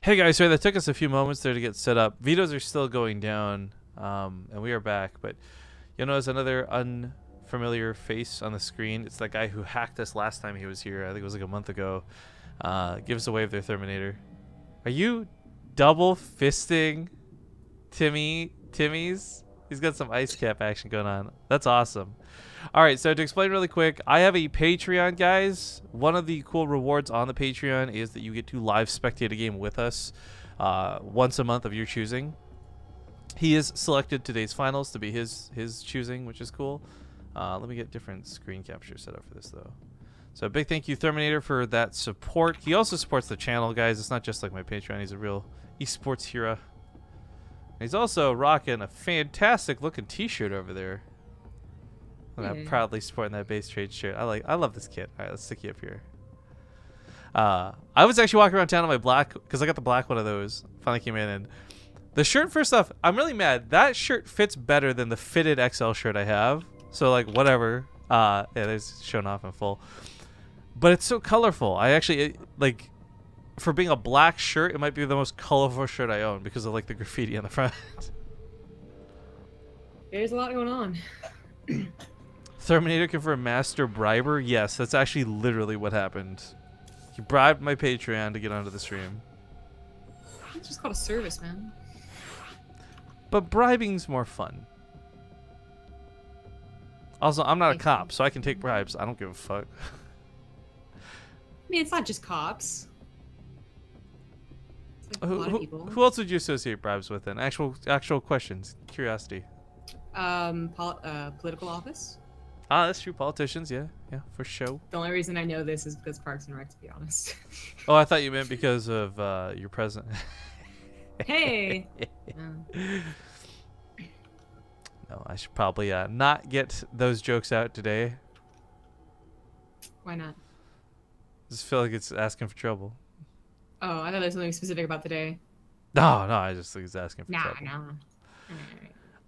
Hey guys, sorry that took us a few moments there to get set up. Vetoes are still going down, and we are back, but you'll notice another unfamiliar face on the screen. It's that guy who hacked us last time he was here. I think it was like a month ago. Give us a wave there, Terminator. Are you double fisting Timmy's? He's got some ice cap action going on. That's awesome. All right, so to explain really quick, I have a Patreon, guys. One of the cool rewards on the Patreon is that you get to live spectate a game with us once a month of your choosing. He has selected today's finals to be his choosing, which is cool. Let me get different screen capture set up for this, though. So a big thank you, Terminator, for that support. He also supports the channel, guys. It's not just like my Patreon. He's a real esports hero. He's also rocking a fantastic looking t-shirt over there. And I'm proudly sporting that base trade shirt. I love this kit. All right, let's stick you up here. I was actually walking around town in my black, because I got the black one of those. Finally came in, and the shirt, first off, I'm really mad. That shirt fits better than the fitted XL shirt I have. So like whatever. Yeah, there's shown off in full. But it's so colorful. I actually like, for being a black shirt, it might be the most colorful shirt I own because of like the graffiti on the front. There's a lot going on. Terminator confirmed master briber. Yes, that's actually literally what happened. He bribed my Patreon to get onto the stream. It's just called a service, man. But bribing's more fun. Also, I'm not a cop, so I can take bribes. I don't give a fuck. I mean, it's not just cops. It's like a lot of people. Who else would you associate bribes with then? Actual questions. Curiosity. Political office. Ah, that's true. Politicians, yeah, for sure. The only reason I know this is because Parks and Rec, to be honest. Oh, I thought you meant because of your president. Hey. No, I should probably not get those jokes out today. Why not? I just feel like it's asking for trouble. Oh, I thought there was something specific about today. No, I just think it's asking for trouble.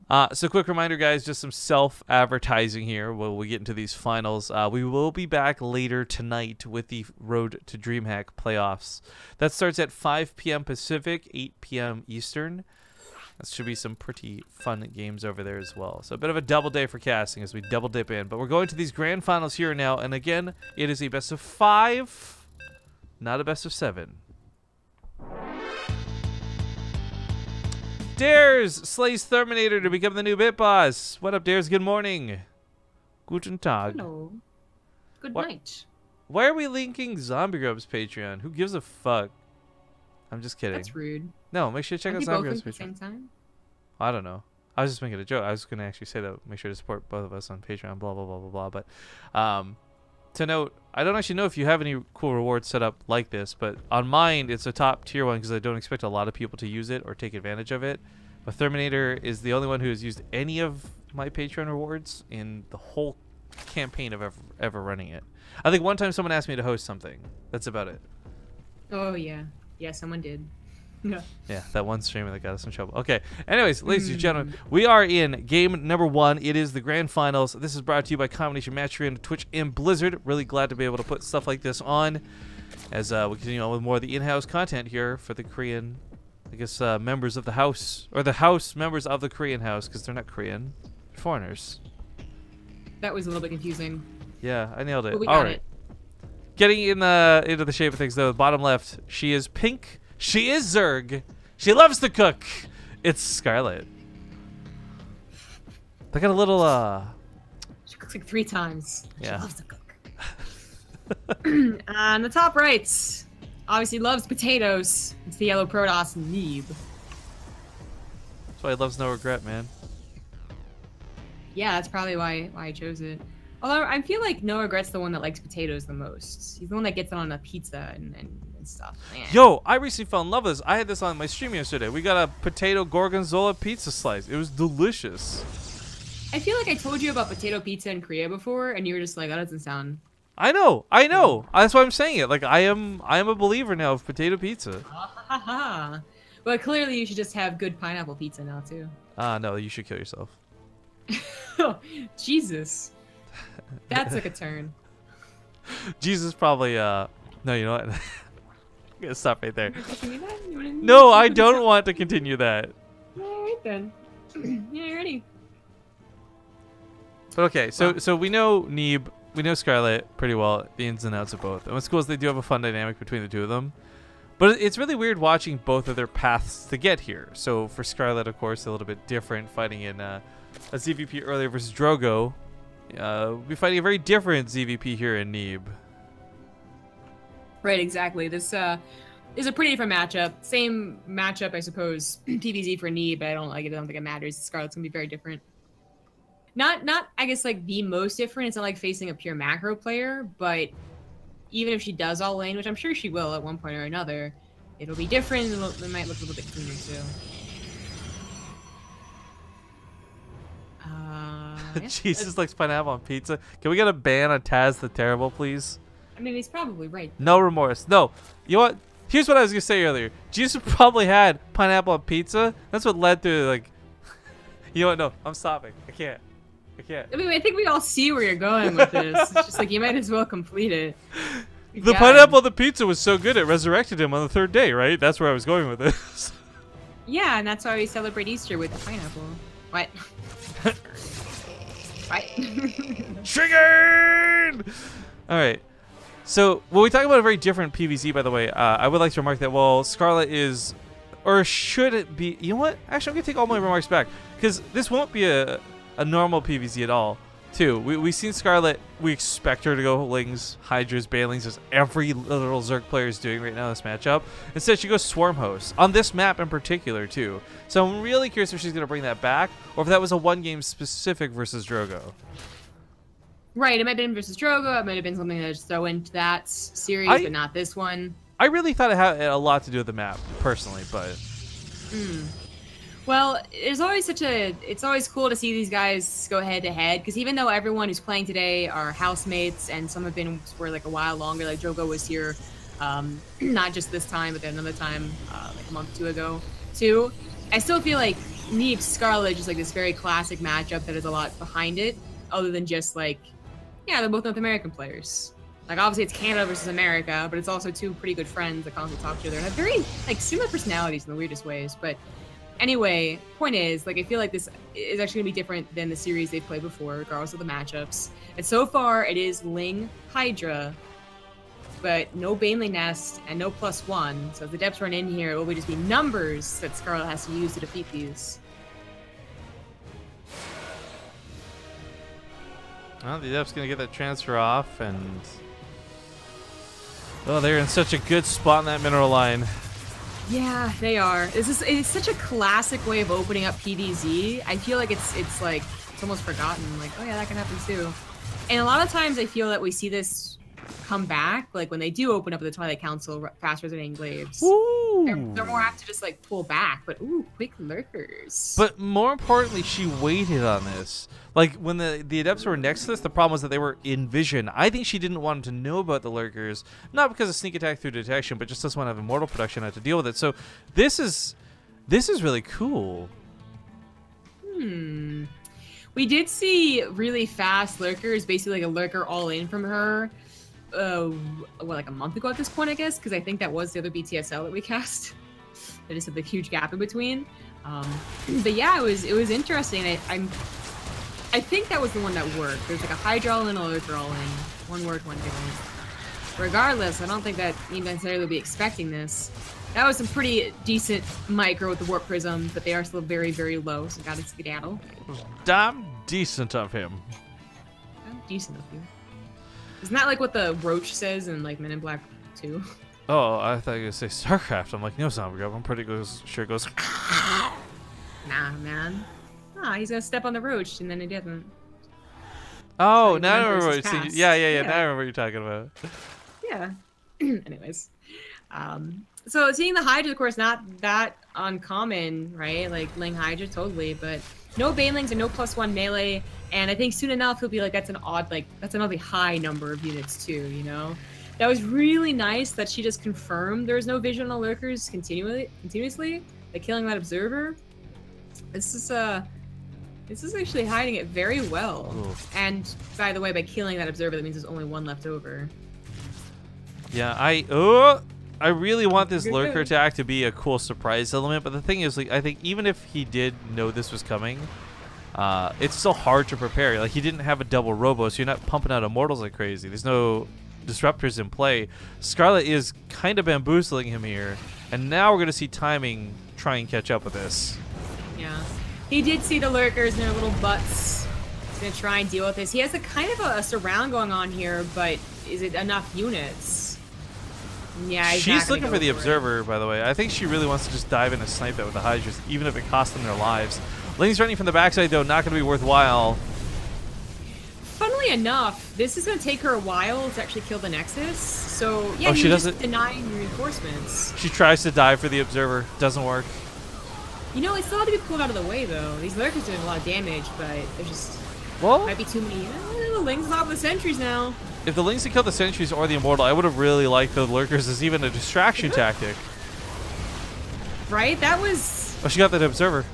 No. So quick reminder, guys, just some self-advertising here while we get into these finals. We will be back later tonight with the Road to DreamHack playoffs. That starts at 5 p.m. Pacific, 8 p.m. Eastern. That should be some pretty fun games over there as well. So a bit of a double day for casting as we double dip in. But we're going to these grand finals here now. And again, it is a best of 5, not a best of 7. Dares slays Terminator to become the new Bit Boss. What up, Dares? Good morning. Guten Tag. Hello. Good night. Why are we linking Zombie Grub's Patreon? Who gives a fuck? I'm just kidding. That's rude. No, make sure to check out Zombie Grub's Patreon. At the same time? I don't know. I was just making a joke. I was going to actually say that. Make sure to support both of us on Patreon, blah, blah, blah, blah, blah. But to note, I don't actually know if you have any cool rewards set up like this, but on mine, it's a top tier one because I don't expect a lot of people to use it or take advantage of it. But Terminator is the only one who has used any of my Patreon rewards in the whole campaign of ever running it. I think one time someone asked me to host something. That's about it. Oh, yeah. Yeah, someone did. Yeah. Yeah, that one streamer that got us in trouble. Okay. Anyways, ladies and gentlemen, we are in game number 1. It is the grand finals. This is brought to you by Combination Matchery and Twitch and Blizzard. Really glad to be able to put stuff like this on as we continue on with more of the in-house content here for the Korean, I guess, members of the house, or the house members of the Korean house, because they're not Korean, they're foreigners. That was a little bit confusing. Yeah, I nailed it. But we All got right. it. Getting into the shape of things, though, bottom left, she is pink. She is Zerg. She loves to cook. It's Scarlett. They got a little, She cooks like 3 times. Yeah. She loves to cook. On the top right, obviously loves potatoes. It's the yellow Protoss, Neeb. That's why he loves No Regret, man. Yeah, that's probably why I chose it. Although I feel like No Regret's the one that likes potatoes the most. He's the one that gets it on a pizza and stuff. Man. Yo, I recently fell in love with this. I had this on my stream yesterday. We got a potato gorgonzola pizza slice. It was delicious. I feel like I told you about potato pizza in Korea before, and you were just like, that doesn't sound... I know. That's why I'm saying it. Like, I am a believer now of potato pizza. Well, clearly you should just have good pineapple pizza now, too. No, you should kill yourself. Oh, Jesus. That took a turn. Jesus probably, no, you know what? I'm gonna stop right there. Continue that? No, I don't want to continue that. All right then. Yeah, you're ready. Okay, so we know Neeb, we know Scarlett pretty well, the ins and outs of both. And what's cool is they do have a fun dynamic between the two of them. But it's really weird watching both of their paths to get here. So for Scarlett, of course, a little bit different, fighting in a ZvP earlier versus Drogo. We'll be fighting a very different ZvP here in Neeb. Right, exactly. This is a pretty different matchup. Same matchup, I suppose, PvZ for Neeb, but I don't think it matters. Scarlett's gonna be very different. Not I guess like the most different. It's not like facing a pure macro player, but even if she does all lane, which I'm sure she will at one point or another, it'll be different. It might look a little bit cleaner too. Yeah. Jesus likes pineapple on pizza. Can we get a ban on Taz the Terrible, please? I mean, he's probably right. No remorse. No. You know what? Here's what I was gonna say earlier. Jesus probably had pineapple on pizza. That's what led to like. You know what? No, I'm stopping. I can't. I mean, I think we all see where you're going with this. It's just like you might as well complete it. The pineapple on the pizza was so good it resurrected him on the third day, right? That's where I was going with this. Yeah, and that's why we celebrate Easter with the pineapple. What? What? Triggered! All right. So when we talk about a very different PvZ, by the way, I would like to remark that while Scarlett is, or should it be, you know what? Actually, I'm going to take all my remarks back because this won't be a normal PvZ at all, too. We've seen Scarlett. We expect her to go Lings, Hydras, Bailings, as every little Zerg player is doing right now in this matchup. Instead, she goes Swarm Host, on this map in particular, too. So I'm really curious if she's going to bring that back, or if that was a one-game specific versus Drogo. Right, it might have been versus Drogo. It might have been something to just throw into that series, but not this one. I really thought it had a lot to do with the map, personally, but... Well, it's always cool to see these guys go head to head, because even though everyone who's playing today are housemates and some have been for like a while longer, like Drogo was here, not just this time, but then another time, like a month or two ago, too. I still feel like Neeb Scarlett is just like this very classic matchup that has a lot behind it, other than just like, yeah, they're both North American players. Like, obviously it's Canada versus America, but it's also two pretty good friends that constantly talk to each other and have very, like, similar personalities in the weirdest ways. But anyway, point is, like, I feel like this is actually going to be different than the series they've played before, regardless of the matchups. And so far, it is Ling, Hydra, but no Baneling Nest and no +1. So if the depths run in here, it will just be numbers that Scarlett has to use to defeat these. Well, the Adept's going to get that transfer off, and... Oh, they're in such a good spot in that mineral line. Yeah, they are. It's such a classic way of opening up PvZ. I feel like it's almost forgotten. Like, oh yeah, that can happen too. And a lot of times I feel that we see this come back, like when they do open up the Twilight Council faster than Glaives. They're more apt to just like pull back, but ooh, quick lurkers. But more importantly, she waited on this. Like when the Adepts were next to this, the problem was that they were in vision. I think she didn't want them to know about the lurkers, not because of sneak attack through detection, but just doesn't want to have immortal production to deal with it. So this is really cool. We did see really fast lurkers, basically like a lurker all in from her. Like a month ago at this point, I guess, because I think that was the other BTSL that we cast. There just a big huge gap in between. But yeah, it was interesting. I think that was the one that worked. There's like a Hydra all in, a lurker all in. One worked, one didn't. Regardless, I don't think that you necessarily will be expecting this. That was some pretty decent micro with the Warp Prism, but they are still very, very low, so gotta skedaddle. It was damn decent of him. Damn decent of you. Isn't that like what the Roach says in like Men in Black 2? Oh, I thought you were going to say StarCraft. I'm like, no, Zombie Grub. I'm pretty sure it goes. Nah, man. Nah, he's gonna step on the Roach and then he doesn't. Oh, so now I remember what you're saying. Yeah. Now I remember what you're talking about. Yeah. Anyways. So seeing the Hydra, of course, not that uncommon, right? Like Ling Hydra, totally, but no Banelings and no +1 melee. And I think soon enough he'll be like, that's another high number of units too, you know? That was really nice that she just confirmed there's no vision on lurkers continuously, like killing that observer. This is actually hiding it very well. Ooh. And by the way, by killing that observer, that means there's only one left over. Yeah, I really want this lurker attack to be a cool surprise element, but the thing is, like, I think even if he did know this was coming, it's so hard to prepare. Like, he didn't have a double robo, so you're not pumping out immortals like crazy. There's no disruptors in play. Scarlett is kind of bamboozling him here, and now we're going to see timing try and catch up with this. Yeah. He did see the lurkers and their little butts. He's going to try and deal with this. He has a kind of a surround going on here, but is it enough units? Yeah, she's looking for the observer, by the way. I think she really wants to just dive in and snipe that with the Hydras, even if it costs them their lives. Ling's running from the backside, though, not going to be worthwhile. Funnily enough, this is going to take her a while to actually kill the Nexus. So, yeah, she doesn't just denying reinforcements. She tries to dive for the observer. Doesn't work. You know, it's still had to be pulled out of the way, though. These lurkers doing a lot of damage, but there's just... Well, might be too many. The Ling's on top of the sentries now. If the Lings had killed the sentries or the immortal, I would have really liked the lurkers as even a distraction tactic. Right? That was... Oh, she got that observer.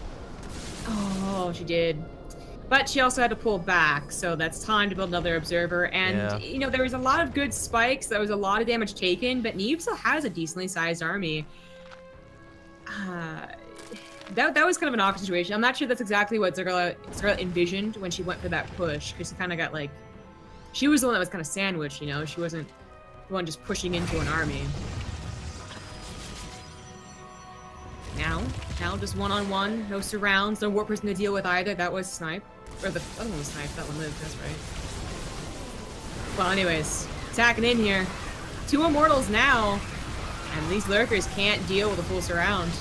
Oh, she did. But she also had to pull back, so that's time to build another observer. And, you know, there was a lot of good spikes. There was a lot of damage taken, but Neeb still has a decently sized army. That was kind of an awkward situation. I'm not sure that's exactly what Scarlett envisioned when she went for that push, because she kind of got, like... She was the one that was kind of sandwiched, you know? She wasn't the one just pushing into an army. Now just one-on-one, no surrounds, no warp person to deal with either. That was snipe. Or the other one was snipe, that one lived, that's right. Well, anyways, attacking in here. 2 immortals now, and these lurkers can't deal with a full surround.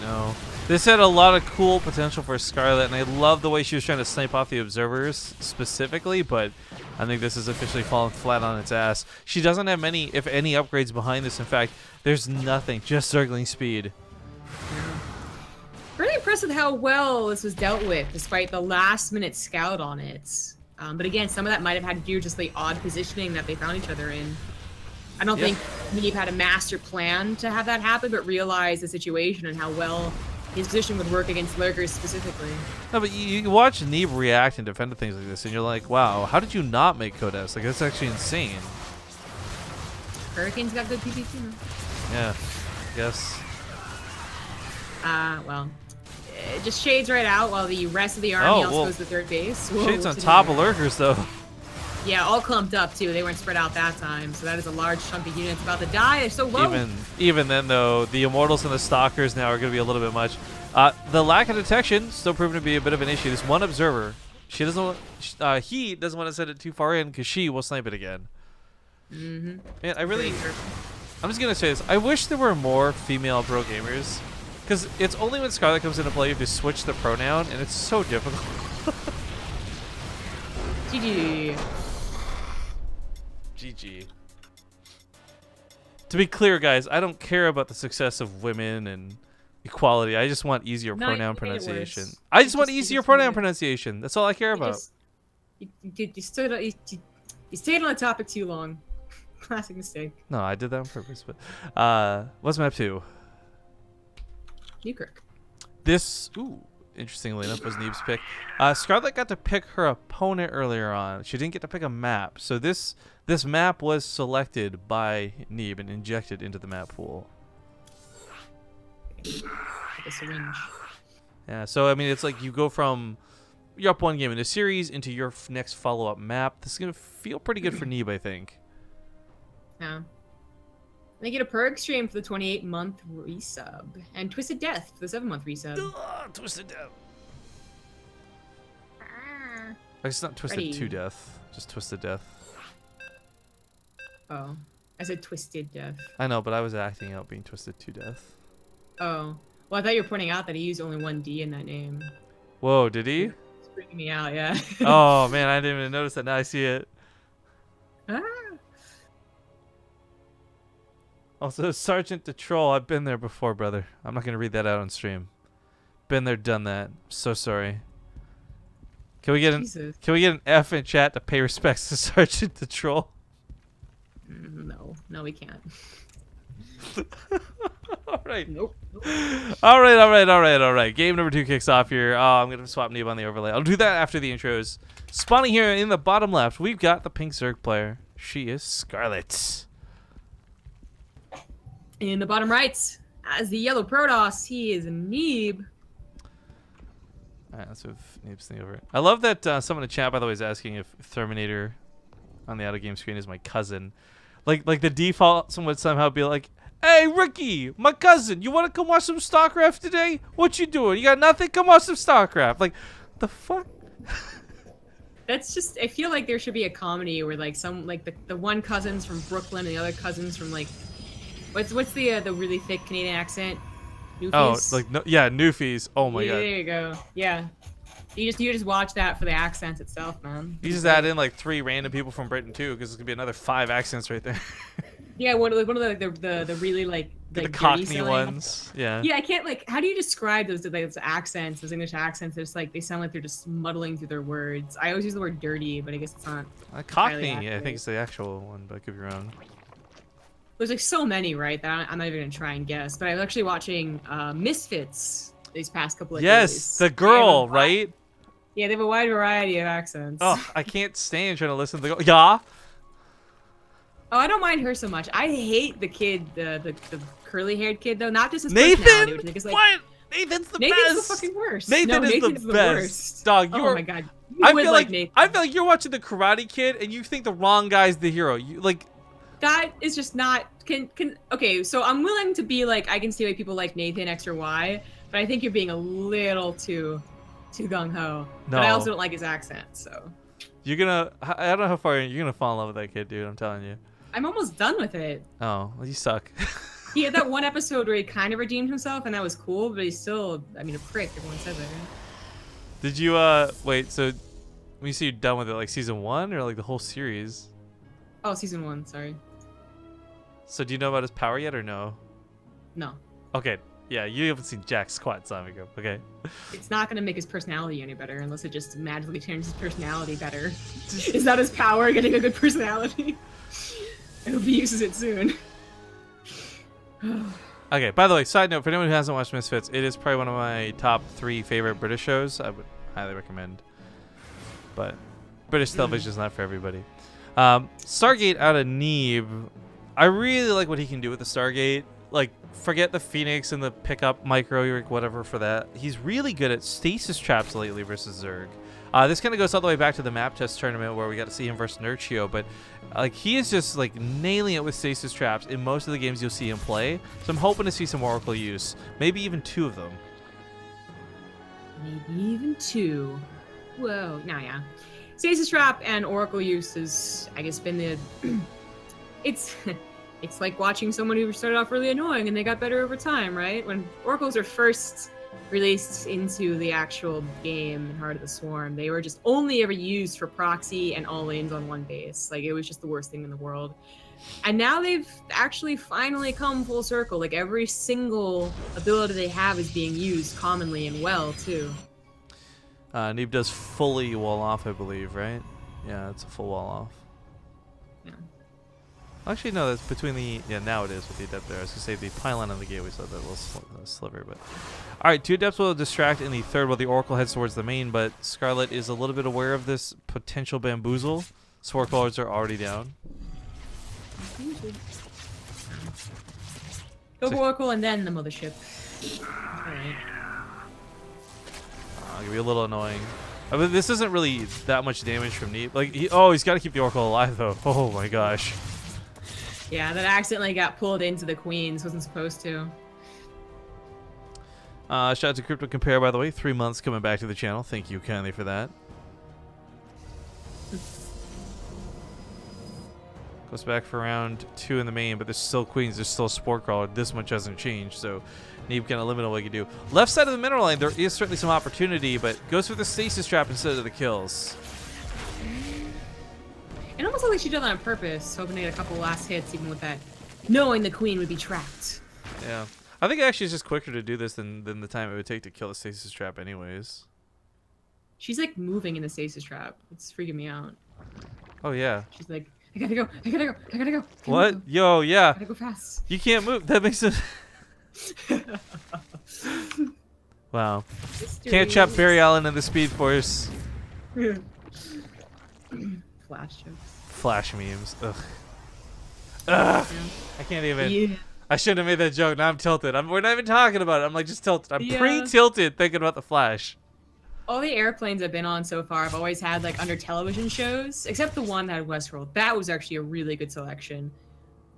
No. This had a lot of cool potential for Scarlett, and I love the way she was trying to snipe off the observers specifically, but I think this is officially falling flat on its ass. She doesn't have many, if any, upgrades behind this. In fact, there's nothing, just circling speed. Yeah. Really impressed with how well this was dealt with, despite the last-minute scout on it. But again, some of that might have had to do with just the odd positioning that they found each other in. I don't think Neeb had a master plan to have that happen, but realized the situation and how well his position would work against lurkers specifically. No, but you watch Neeb react and defend to things like this, and you're like, wow, how did you not make Codes? Like, that's actually insane. Hurricane's got good PP too. Yeah, I guess. Well, it just shades right out while the rest of the army also goes to third base. Whoa, shades on top of lurkers, though. Yeah, all clumped up too. They weren't spread out that time, so that is a large chunk of units about to die. They're so low. Even then, though, the immortals and the stalkers now are going to be a little bit much. The lack of detection still proving to be a bit of an issue. This one observer, he doesn't want to send it too far in because she will snipe it again. Man, I'm just gonna say this. I wish there were more female pro gamers, because it's only when Scarlett comes into play you have to switch the pronoun, and it's so difficult. GG. GG. To be clear, guys, I don't care about the success of women and equality. I just want easier pronoun pronunciation. I just want easier pronoun pronunciation. That's all I care about. You stayed on the topic too long. Classic mistake. No, I did that on purpose. But what's map 2? Newkirk. This, interestingly enough, was Neeb's pick. Scarlett got to pick her opponent earlier on. She didn't get to pick a map. So this map was selected by Neeb and injected into the map pool. Like a syringe. Yeah, so I mean, it's like you go from you're up one game in a series into your next follow-up map. This is gonna feel pretty good for Neeb, I think. Yeah. They get a perk stream for the 28-month resub, and Twisted Death for the 7-month resub. Twisted Death. It's not Twisted to Death, just Twisted Death. Oh, I said Twisted Death. I know, but I was acting out being Twisted to Death. Oh, well, I thought you were pointing out that he used only one D in that name. Whoa, did he? It's freaking me out, yeah. Oh man, I didn't even notice that. Now I see it. Also, Sergeant the Troll, I've been there before, brother. I'm not going to read that out on stream. Been there, done that. So sorry. Can we get an F in chat to pay respects to Sergeant the Troll? No, we can't. All right. Nope. All right. Game number 2 kicks off here. Oh, I'm going to swap Neeb on the overlay. I'll do that after the intros. Spawning here in the bottom left, we've got the pink Zerg player. She is Scarlett. In the bottom right, as the yellow Protoss, he is Neeb. Alright, let's move Neeb's thing over. I love that someone in the chat, by the way, is asking if Terminator on the out-of-game screen is my cousin. Like the default, someone would somehow be like, "Hey, Ricky, my cousin, you want to come watch some StarCraft today? What you doing? You got nothing? Come watch some StarCraft." Like, the fuck? That's just, I feel like there should be a comedy where like the one cousin's from Brooklyn and the other cousin's from like, what's the really thick Canadian accent? Newfies? Oh, like, no, yeah, Newfies. Oh my god. There you go. Yeah. You just watch that for the accents itself, man. You just add in like 3 random people from Britain too, because it's gonna be another 5 accents right there. Yeah, one of the really like the Cockney ones. Yeah. Yeah, I can't like. How do you describe those accents, those English accents? It's like they sound like they're just muddling through their words. I always use the word dirty, but I guess it's not. Cockney, I think it's the actual one, but I could be wrong. There's like so many, right? That I'm not even gonna try and guess. But I was actually watching Misfits these past couple of days. Yes, the girl, right? Yeah, they have a wide variety of accents. Oh, I can't stand trying to listen to the girl. Yeah. Oh, I don't mind her so much. I hate the kid, the curly-haired kid though. Not just his Nathan. personality, which is like, what? Nathan's the Nathan's best. the fucking worst. Nathan is Nathan's the best. worst. Dog, oh my god. You I would feel like Nathan. I feel like you're watching the Karate Kid and you think the wrong guy's the hero. You like. That is just not okay. So I'm willing to be like, I can see why people like Nathan X or Y, but I think you're being a little too gung ho. No. But I also don't like his accent, so. You're gonna. I don't know how far you're gonna fall in love with that kid, dude. I'm telling you. I'm almost done with it. Oh, well, you suck. He had that one episode where he kind of redeemed himself, and that was cool. But he's still, I mean, a prick. Everyone says that. Right? Did you wait? So when you say you're done with it, like season 1 or like the whole series? Oh, season 1. Sorry. So do you know about his power yet or no? No. Okay. Yeah, you haven't seen Jack squat time ago. Okay. It's not gonna make his personality any better unless it just magically turns his personality better. Is that his power, getting a good personality? I hope he uses it soon. Okay, by the way, side note, for anyone who hasn't watched Misfits, it is probably one of my top 3 favorite British shows. I would highly recommend. But British television is not for everybody. Stargate out of Neeb. I really like what he can do with the Stargate. Like, forget the Phoenix and the pickup micro or whatever for that. He's really good at stasis traps lately versus Zerg. This kind of goes all the way back to the map test tournament where we got to see him versus Nurchio, but like he is just like nailing it with stasis traps in most of the games you'll see him play. So I'm hoping to see some Oracle use, maybe even 2 of them. Maybe even 2. Whoa, nah, yeah. Stasis trap and Oracle use has, I guess, been the. It's like watching someone who started off really annoying and they got better over time, right? When Oracles are first released into the actual game in Heart of the Swarm, they were just only ever used for proxy and all-ins on one base. Like, it was just the worst thing in the world. And now they've actually finally come full circle. Like, every single ability they have is being used commonly and well, too. Neeb does fully wall off, I believe, right? Yeah, it's a full wall off. Yeah. Actually, no, that's between the... Yeah, now it is with the Adept there. I was going to say the pylon on the gateway, so that little sliver, but... Alright, 2 Adepts will distract in the third while the Oracle heads towards the main, but Scarlett is a little bit aware of this potential bamboozle. Sword Callers are already down. Go for Oracle and then the Mothership. Alright. It'll be a little annoying. I mean, this isn't really that much damage from Neeb. Like, he's got to keep the Oracle alive, though. Oh my gosh. Yeah, that accidentally got pulled into the Queens. Wasn't supposed to. Shout out to Crypto Compare, by the way. 3 months coming back to the channel. Thank you kindly for that. Goes back for round 2 in the main, but there's still Queens. There's still a Sport Crawler. This much hasn't changed, so Neeb kind of limited what he can do. Left side of the mineral line, there is certainly some opportunity, but goes for the stasis trap instead of the kills. It almost looked like she did that on purpose, hoping to get a couple last hits, even with that, knowing the Queen would be trapped. Yeah. I think actually it's just quicker to do this than the time it would take to kill the stasis trap anyways. She's like moving in the stasis trap. It's freaking me out. Oh, yeah. She's like, I gotta go, I gotta go, I gotta go. What? Yo, yeah. I gotta go fast. You can't move. That makes it... Wow. Can't trap Barry Allen in the Speed Force. Flash jokes. Flash memes. Ugh. Ugh. Yeah. I can't even. Yeah. I shouldn't have made that joke. Now I'm tilted. We're not even talking about it. I'm like just tilted. I'm Yeah. pre-tilted thinking about the Flash. All the airplanes I've been on so far, I've always had like under television shows, except the one that had Westworld. That was actually a really good selection.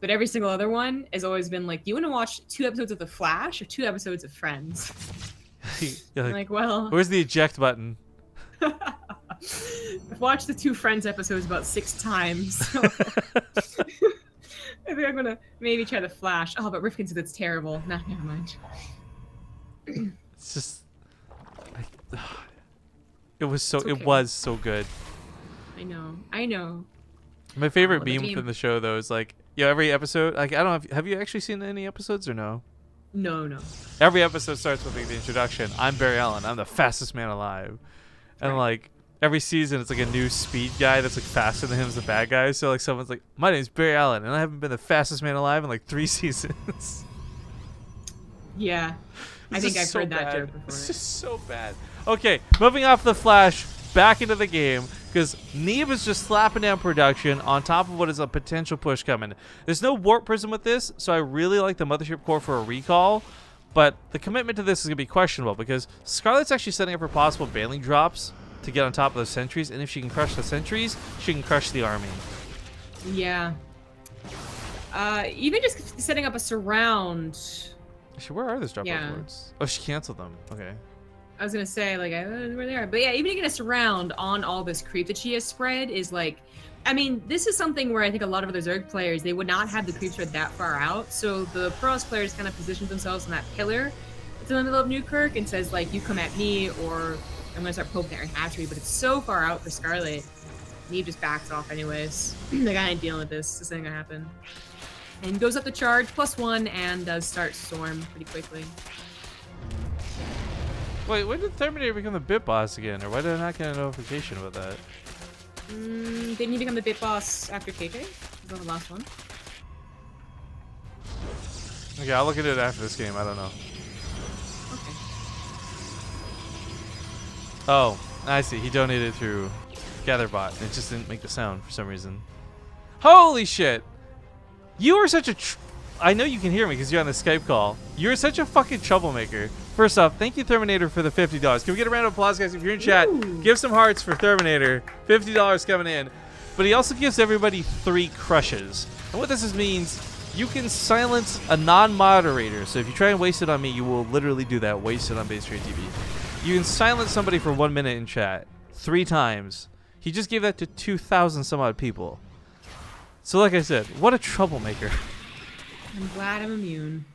But every single other one has always been like, you want to watch 2 episodes of The Flash or 2 episodes of Friends? You're I'm like, well, where's the eject button? I've watched the 2 Friends episodes about 6 times. So I think I'm gonna maybe try The Flash. Oh, but Rifkin said it's terrible. Nah, never mind. It's just, it was so, okay. it was so good. I know. My favorite Oh, the meme game- from the show though is like, yeah, every episode, like I don't know, have you actually seen any episodes or no? No. Every episode starts with like the introduction. I'm Barry Allen. I'm the fastest man alive. And Right. like every season, it's like a new speed guy that's like faster than him as the bad guy. So like someone's like, my name's Barry Allen, and I haven't been the fastest man alive in like 3 seasons. Yeah. I It's think just I've so heard that bad. joke before. It's just so bad. Okay, moving off the Flash, back into the game, because Neeb is just slapping down production on top of what is a potential push coming. There's no warp prism with this, so I really like the Mothership Core for a recall, but the commitment to this is going to be questionable, because Scarlett's actually setting up for possible bailing drops to get on top of those sentries, and if she can crush the sentries, she can crush the army. Yeah. Even just setting up a surround. Actually, where are those drop Yeah. boards? Oh, she canceled them. Okay. I was gonna say, like, I don't know where they are. But yeah, even getting a surround on all this creep that she has spread is like, I mean, this is something where I think a lot of other Zerg players, they would not have the creep spread that far out. So the Protoss players kind of position themselves in that pillar. It's in the middle of Newkirk and says, like, you come at me or I'm gonna start poking at your hatchery. But it's so far out for Scarlett. Neeb just backs off anyways. The guy ain't dealing with this. This ain't gonna happen. And goes up the charge, +1, and does start Storm pretty quickly. Wait, when did Terminator become the bit boss again? Or why did I not get a notification about that? Didn't you become the bit boss after KK? Was that the last one? Okay, I'll look at it after this game. I don't know. Okay. Oh, I see. He donated through GatherBot. It just didn't make the sound for some reason. Holy shit! You are such a... I know you can hear me because you're on the Skype call. You're such a fucking troublemaker. First off, thank you, Terminator, for the $50. Can we get a round of applause, guys? If you're in chat, Ooh. give some hearts for Terminator. $50 coming in. But he also gives everybody 3 crushes. And what this means, you can silence a non-moderator. So if you try and waste it on me, you will literally do that. Waste it on BaseTradeTV. You can silence somebody for 1 minute in chat 3 times. He just gave that to 2,000 some odd people. So like I said, what a troublemaker. I'm glad I'm immune.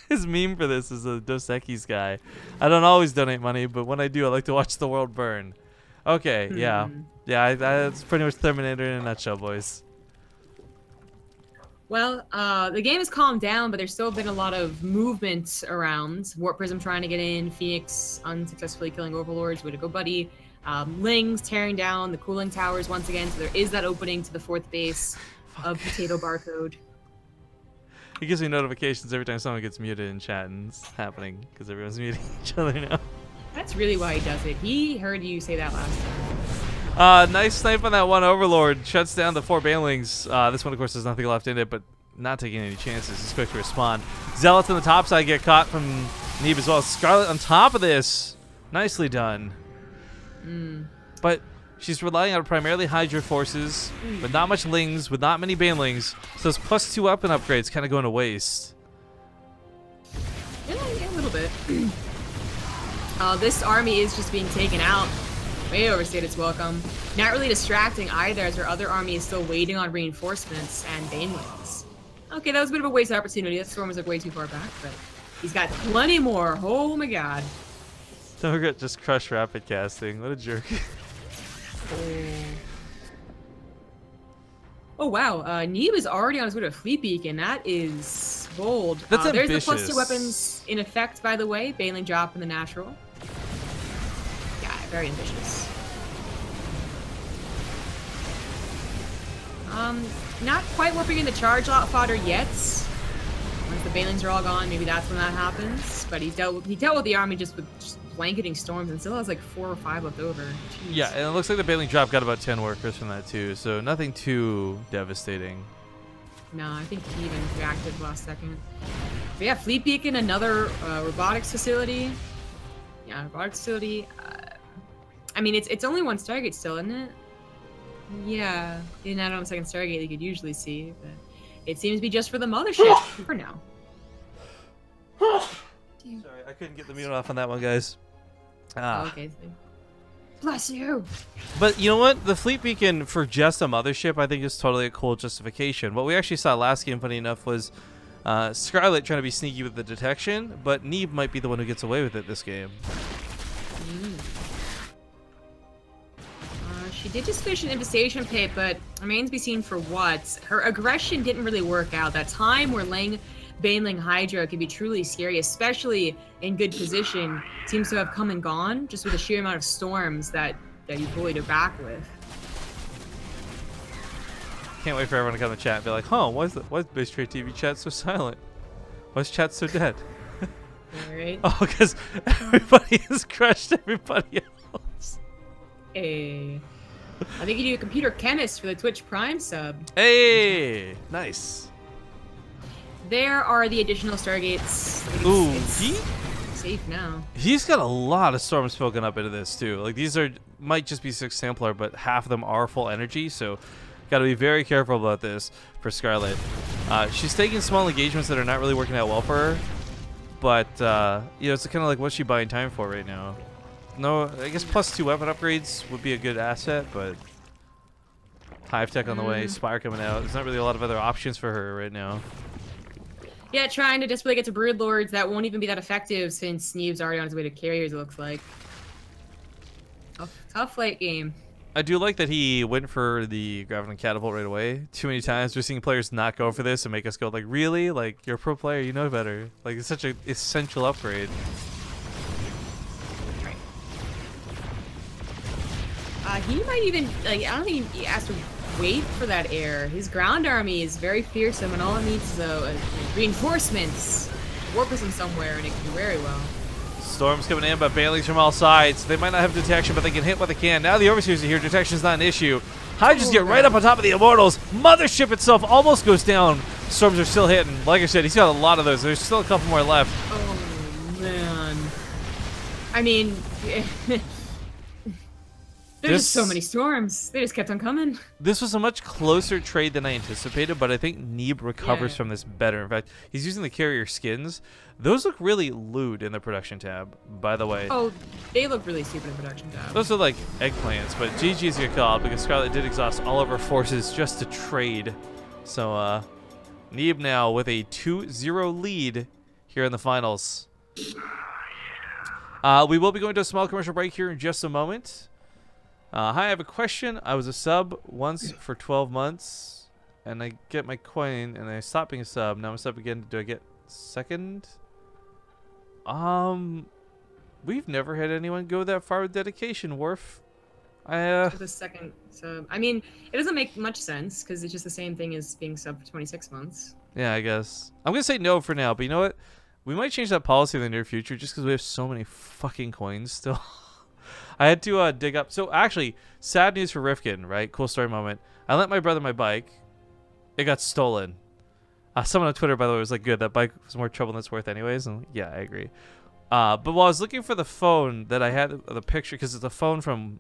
his meme for this is a Dos Equis guy. I don't always donate money, but when I do, I like to watch the world burn. Okay, yeah. Yeah, that's pretty much Terminator in a nutshell, boys. Well, the game has calmed down, but there's still been a lot of movement around. Warp Prism trying to get in, Phoenix unsuccessfully killing Overlords, way to go, buddy. Lings tearing down the cooling towers once again, so there is that opening to the 4th base of Potato Barcode. He gives me notifications every time someone gets muted in chat, and it's happening because everyone's muting each other now. That's really why he does it. He heard you say that last time. Nice snipe on that one Overlord. Shuts down the 4 Banelings. This one, of course, has nothing left in it, but not taking any chances. He's quick to respond. Zealots on the top side get caught from Neeb as well. Scarlett on top of this. Nicely done. But she's relying on primarily Hydra forces, with not much Lings, with not many Banelings. So those +2 weapon upgrades kind of going to waste. Yeah, a little bit. This army is just being taken out. Way overstayed its welcome. Not really distracting either, as her other army is still waiting on reinforcements and Banelings. Okay, that was a bit of a wasted opportunity. That storm was like way too far back, but he's got plenty more. Oh my god. Don't forget just crush rapid casting. What a jerk. Oh wow, Neeb is already on his way to a Fleet Beacon. That is bold. That's There's the ambitious. +2 weapons in effect, by the way. Bailing drop in the natural. Yeah, very ambitious. Not quite warping in the charge lot fodder yet. Once the Bailings are all gone, maybe that's when that happens. But he dealt with the army just with blanketing storms and still has like 4 or 5 left over. Jeez. Yeah, and it looks like the Bailing drop got about 10 workers from that too, so nothing too devastating. No, I think he even reacted last second. But yeah, Fleet Beacon, another robotics facility. Yeah, robotics facility. I mean, it's only one Stargate still, isn't it? Yeah, and not on the second Stargate you could usually see, but it seems to be just for the mothership for now. Sorry, I couldn't get the mute off on that one, guys. Oh, okay. Bless you. But you know what? The Fleet Beacon for just a mothership, I think, is totally a cool justification. What we actually saw last game, funny enough, was Scarlett trying to be sneaky with the detection, but Neeb might be the one who gets away with it this game. She did just finish an infestation pit, but remains to be seen for what. Her aggression didn't really work out. That time where Baneling Hydra can be truly scary, especially in good position, seems to have come and gone just with the sheer amount of storms that you bullied her back with. Can't wait for everyone to come to chat and be like, huh, why is BaseTradeTV chat so silent? Why is chat so dead? Right? Oh, because everybody has crushed everybody else. Hey. I think you do a computer chemist for the Twitch Prime sub. Hey, nice. There are the additional Stargates. Ooh, it's safe now. He's got a lot of storms spoken up into this too. Like these might just be 6 sampler, but half of them are full energy, so got to be very careful about this for Scarlett. She's taking small engagements that are not really working out well for her, but you know, it's kind of like what's she buying time for right now? No, I guess +2 weapon upgrades would be a good asset, but Hive Tech on the way, Spire coming out. There's not really a lot of other options for her right now. Yeah, trying to desperately get to Broodlords that won't even be that effective since Neeb's already on his way to carriers, it looks like. Tough late game. I do like that he went for the Graviton Catapult right away. Too many times we're seeing players not go for this and make us go like, really? Like, you're a pro player, you know better. Like, it's such an essential upgrade. He might even, like, I don't think he has to wait for that air. His ground army is very fearsome, and all it needs is reinforcements. Warp us in somewhere, and it can do very well. Storms coming in, but Banelings from all sides. They might not have detection, but they can hit what they can. Now the Overseers are here. Detection's not an issue. Hydras get right up on top of the Immortals. Mothership itself almost goes down. Storms are still hitting. Like I said, he's got a lot of those. There's still a couple more left. Oh, man. I mean... There's just so many storms. They just kept on coming. This was a much closer trade than I anticipated, but I think Neeb recovers from this better. In fact, he's using the carrier skins. Those look really lewd in the production tab, by the way. Oh, they look really stupid in production tab. Those are like eggplants, but GG's get called because Scarlett did exhaust all of her forces just to trade. So, Neeb now with a 2-0 lead here in the finals. We will be going to a small commercial break here in just a moment. Hi, I have a question. I was a sub once for 12 months, and I get my coin, and I stopped being a sub. Now I'm a sub again. Do I get second? We've never had anyone go that far with dedication, Worf. The second sub. I mean, it doesn't make much sense, because it's just the same thing as being sub for 26 months. Yeah, I guess. I'm going to say no for now, but you know what? We might change that policy in the near future, just because we have so many fucking coins still. I had to dig up. So actually, sad news for Rifkin, right? Cool story moment. I lent my brother my bike. It got stolen. Someone on Twitter, by the way, was like, good, that bike was more trouble than it's worth anyways. And yeah, I agree. But while I was looking for the phone that I had the picture, because it's a phone from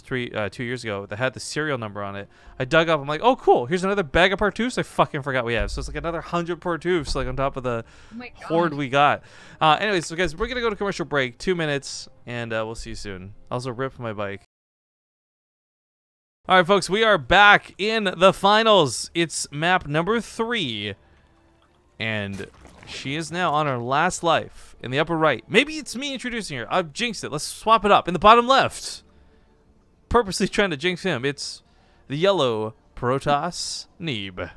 2 years ago that had the serial number on it, I dug up. I'm like, oh, cool. Here's another bag of Partoufs I fucking forgot we have. So it's like another 100 Partoufs like on top of the hoard we got. Anyways, so guys, we're going to go to commercial break. 2 minutes, and we'll see you soon. I also ripped my bike. All right, folks, we are back in the finals. It's map number 3, and she is now on her last life in the upper right. Maybe it's me introducing her. I've jinxed it. Let's swap it up. In the bottom left, purposely trying to jinx him, it's the yellow Protoss Neeb.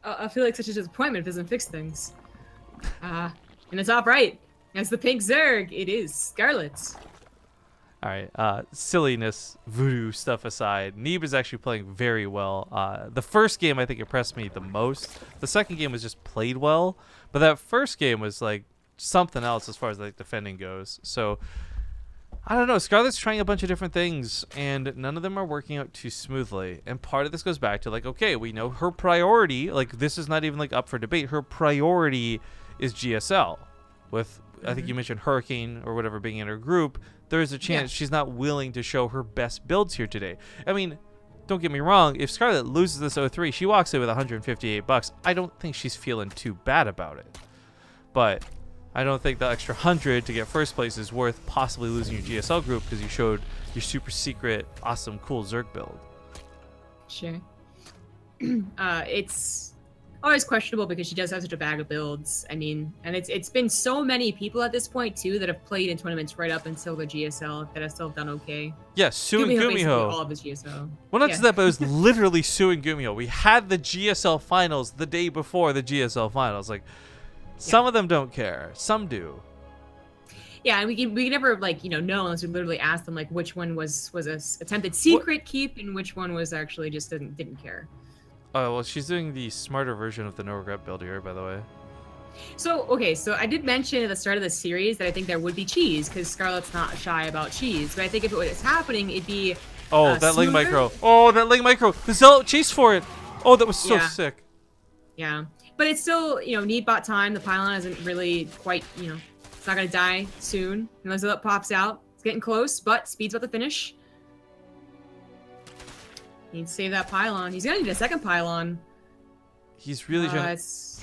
I feel like such a disappointment if it doesn't fix things. In the top right, as the pink Zerg, it is Scarlett. All right, silliness, voodoo stuff aside, Neeb is actually playing very well. The first game I think impressed me the most. The second game was just played well, but that first game was like something else as far as like defending goes. So I don't know. Scarlett's trying a bunch of different things, and none of them are working out too smoothly. And part of this goes back to, like, okay, we know her priority. Like, this is not even, like, up for debate. Her priority is GSL. With, I think you mentioned Hurricane or whatever being in her group. There's a chance she's not willing to show her best builds here today. I mean, don't get me wrong. If Scarlett loses this 0-3, she walks away with 158 bucks. I don't think she's feeling too bad about it. But I don't think the extra 100 to get first place is worth possibly losing your GSL group because you showed your super secret, awesome, cool Zerg build. Sure. It's always questionable because she does have such a bag of builds. I mean, and it's been so many people at this point too that have played in tournaments right up until the GSL that have still done okay. Yeah, Su and Gumiho. All of his GSL. Well, not just that, but it was literally Su and Gumiho. We had the GSL finals the day before the GSL finals. Like, some of them don't care. Some do. Yeah, and we can never, like, know unless we literally ask them, like, which one was a attempted secret keep and which one was actually just didn't care. Oh, well, she's doing the smarter version of the no regret build here, by the way. So, okay, so I did mention at the start of the series that I think there would be cheese because Scarlett's not shy about cheese. But I think if it was happening, it'd be oh, that Ling Micro. Oh, that Ling Micro. The Zealot chased for it. Oh, that was so sick. Yeah. But it's still, Neeb bought time. The pylon isn't really quite, it's not going to die soon unless it pops out. It's getting close, but speed's about to finish. Needs to save that pylon. He's going to need a second pylon. He's really trying. It's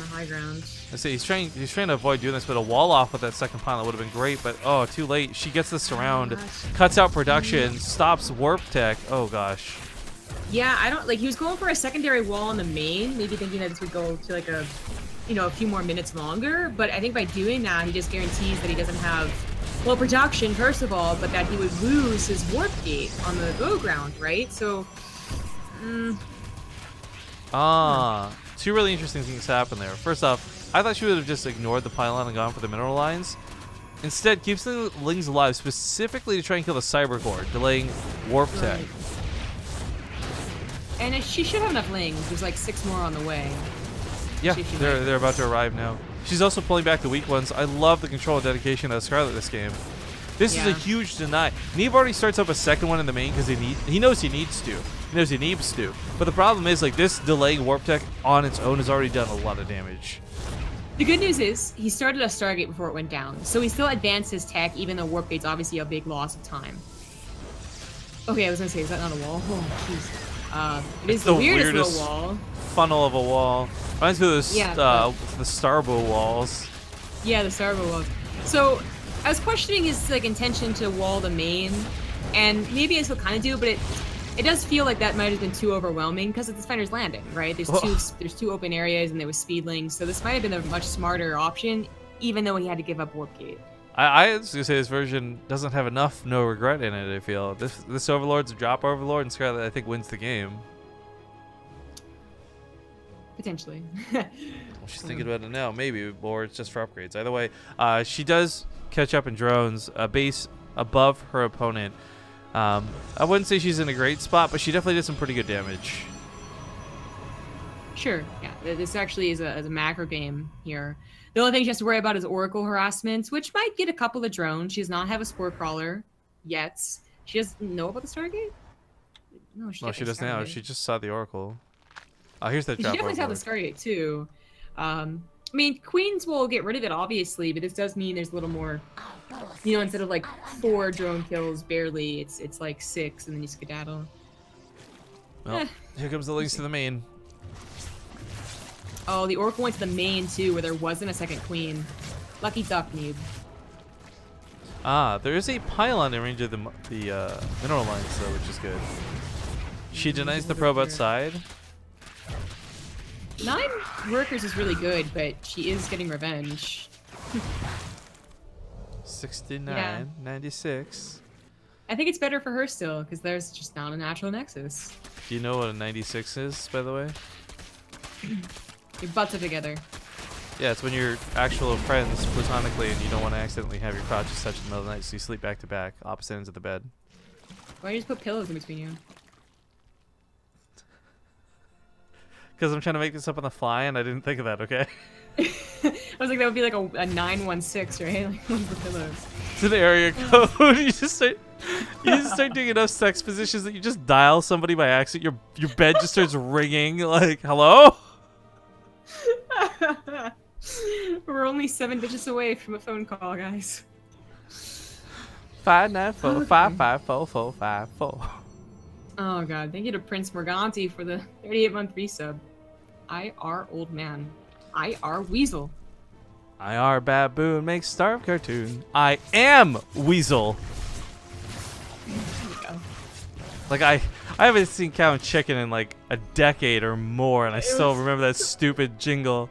on high ground. I say he's trying to avoid doing this, but a wall off with that second pylon would have been great. But oh, too late. She gets the surround, cuts out production, stops warp tech. Oh gosh. Yeah, I don't he was going for a secondary wall on the main, maybe thinking that this would go to like a few more minutes longer. But I think by doing that, he just guarantees that he doesn't have production first of all, but that he would lose his warp gate on the low ground, right? So, two really interesting things happen there. First off, I thought she would have just ignored the pylon and gone for the mineral lines. Instead, keeps the Lings alive specifically to try and kill the Cyber Core, delaying warp tech. And she should have enough Lings. There's like 6 more on the way. Yeah, they're about to arrive now. She's also pulling back the weak ones. I love the control and dedication of Scarlett this game. This is a huge deny. Neeb already starts up a second one in the main because he knows he needs to. He knows he needs to. But the problem is, like, this delaying warp tech on its own has already done a lot of damage. The good news is he started a Stargate before it went down, so he still advanced his tech, even though warp gate's obviously a big loss of time. Okay, I was gonna say, is that not a wall? Oh, jeez. It is the weirdest little wall. Funnel of a wall. Reminds me of the Starbow walls. Yeah, the Starbow walls. So I was questioning his intention to wall the main, and maybe I still kind of do, but it does feel like that might have been too overwhelming because it's Defender's Landing, right? There's two open areas and there was speedlings, so this might have been a much smarter option, even though he had to give up warp gate. I was gonna say this version doesn't have enough no regret in it. I feel this Overlord's a drop Overlord, and Scarlett I think wins the game. Potentially. Well, she's thinking about it now, maybe, or it's just for upgrades. Either way, she does catch up in drones, a base above her opponent. I wouldn't say she's in a great spot, but she definitely did some pretty good damage. Sure, yeah. This actually is a macro game here. The only thing she has to worry about is Oracle harassments, which might get a couple of drones. She does not have a Spore Crawler yet. She doesn't know about the Stargate? No, she doesn't know. She just saw the Oracle. Oh, here's the drop. She definitely saw the Stargate, too. I mean, Queens will get rid of it, obviously, but this does mean there's a little more, instead of like 4 drone kills barely, it's like 6, and then you skedaddle. Well, here comes the links to the main. Oh, the Oracle went to the main, too, where there wasn't a second queen. Lucky duck, Neeb. There is a pylon in range of the mineral lines, though, which is good. She denies the probe outside. 9 workers is really good, but she is getting revenge. 69, 96. I think it's better for her still, because there's just not a natural nexus. Do you know what a 96 is, by the way? Your butts are together. Yeah, it's when you're actual friends platonically and you don't want to accidentally have your crotches touch in the middle of the night, so you sleep back to back, opposite ends of the bed. Why don't you just put pillows in between you? Because I'm trying to make this up on the fly and I didn't think of that, okay? I was like, that would be like a 916, right? Like one for pillows. It's an area code. You just start doing enough sex positions that you just dial somebody by accident. Your bed just starts ringing like, hello? We're only 7 digits away from a phone call, guys. 594554454. Oh god, thank you to Prince Morganti for the 38-month resub. IR old man. IR Weasel. IR baboon makes Star cartoon. I am Weasel. Like I haven't seen Cow and Chicken in like a decade or more, and I still remember that stupid jingle.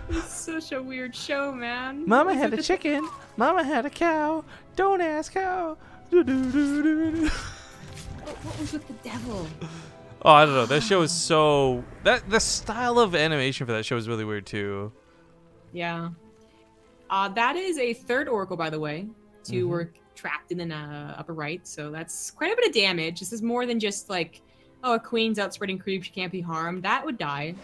It's such a weird show, man. Mama had a chicken. Mama had a cow. Don't ask how. Do, do, do, do, do. What was with the devil? Oh, I don't know. That show is so the style of animation for that show is really weird too. Yeah. That is a third Oracle, by the way. Two were trapped in the upper right, so that's quite a bit of damage. This is more than just like, oh, a queen's outspreading creep, she can't be harmed. That would die,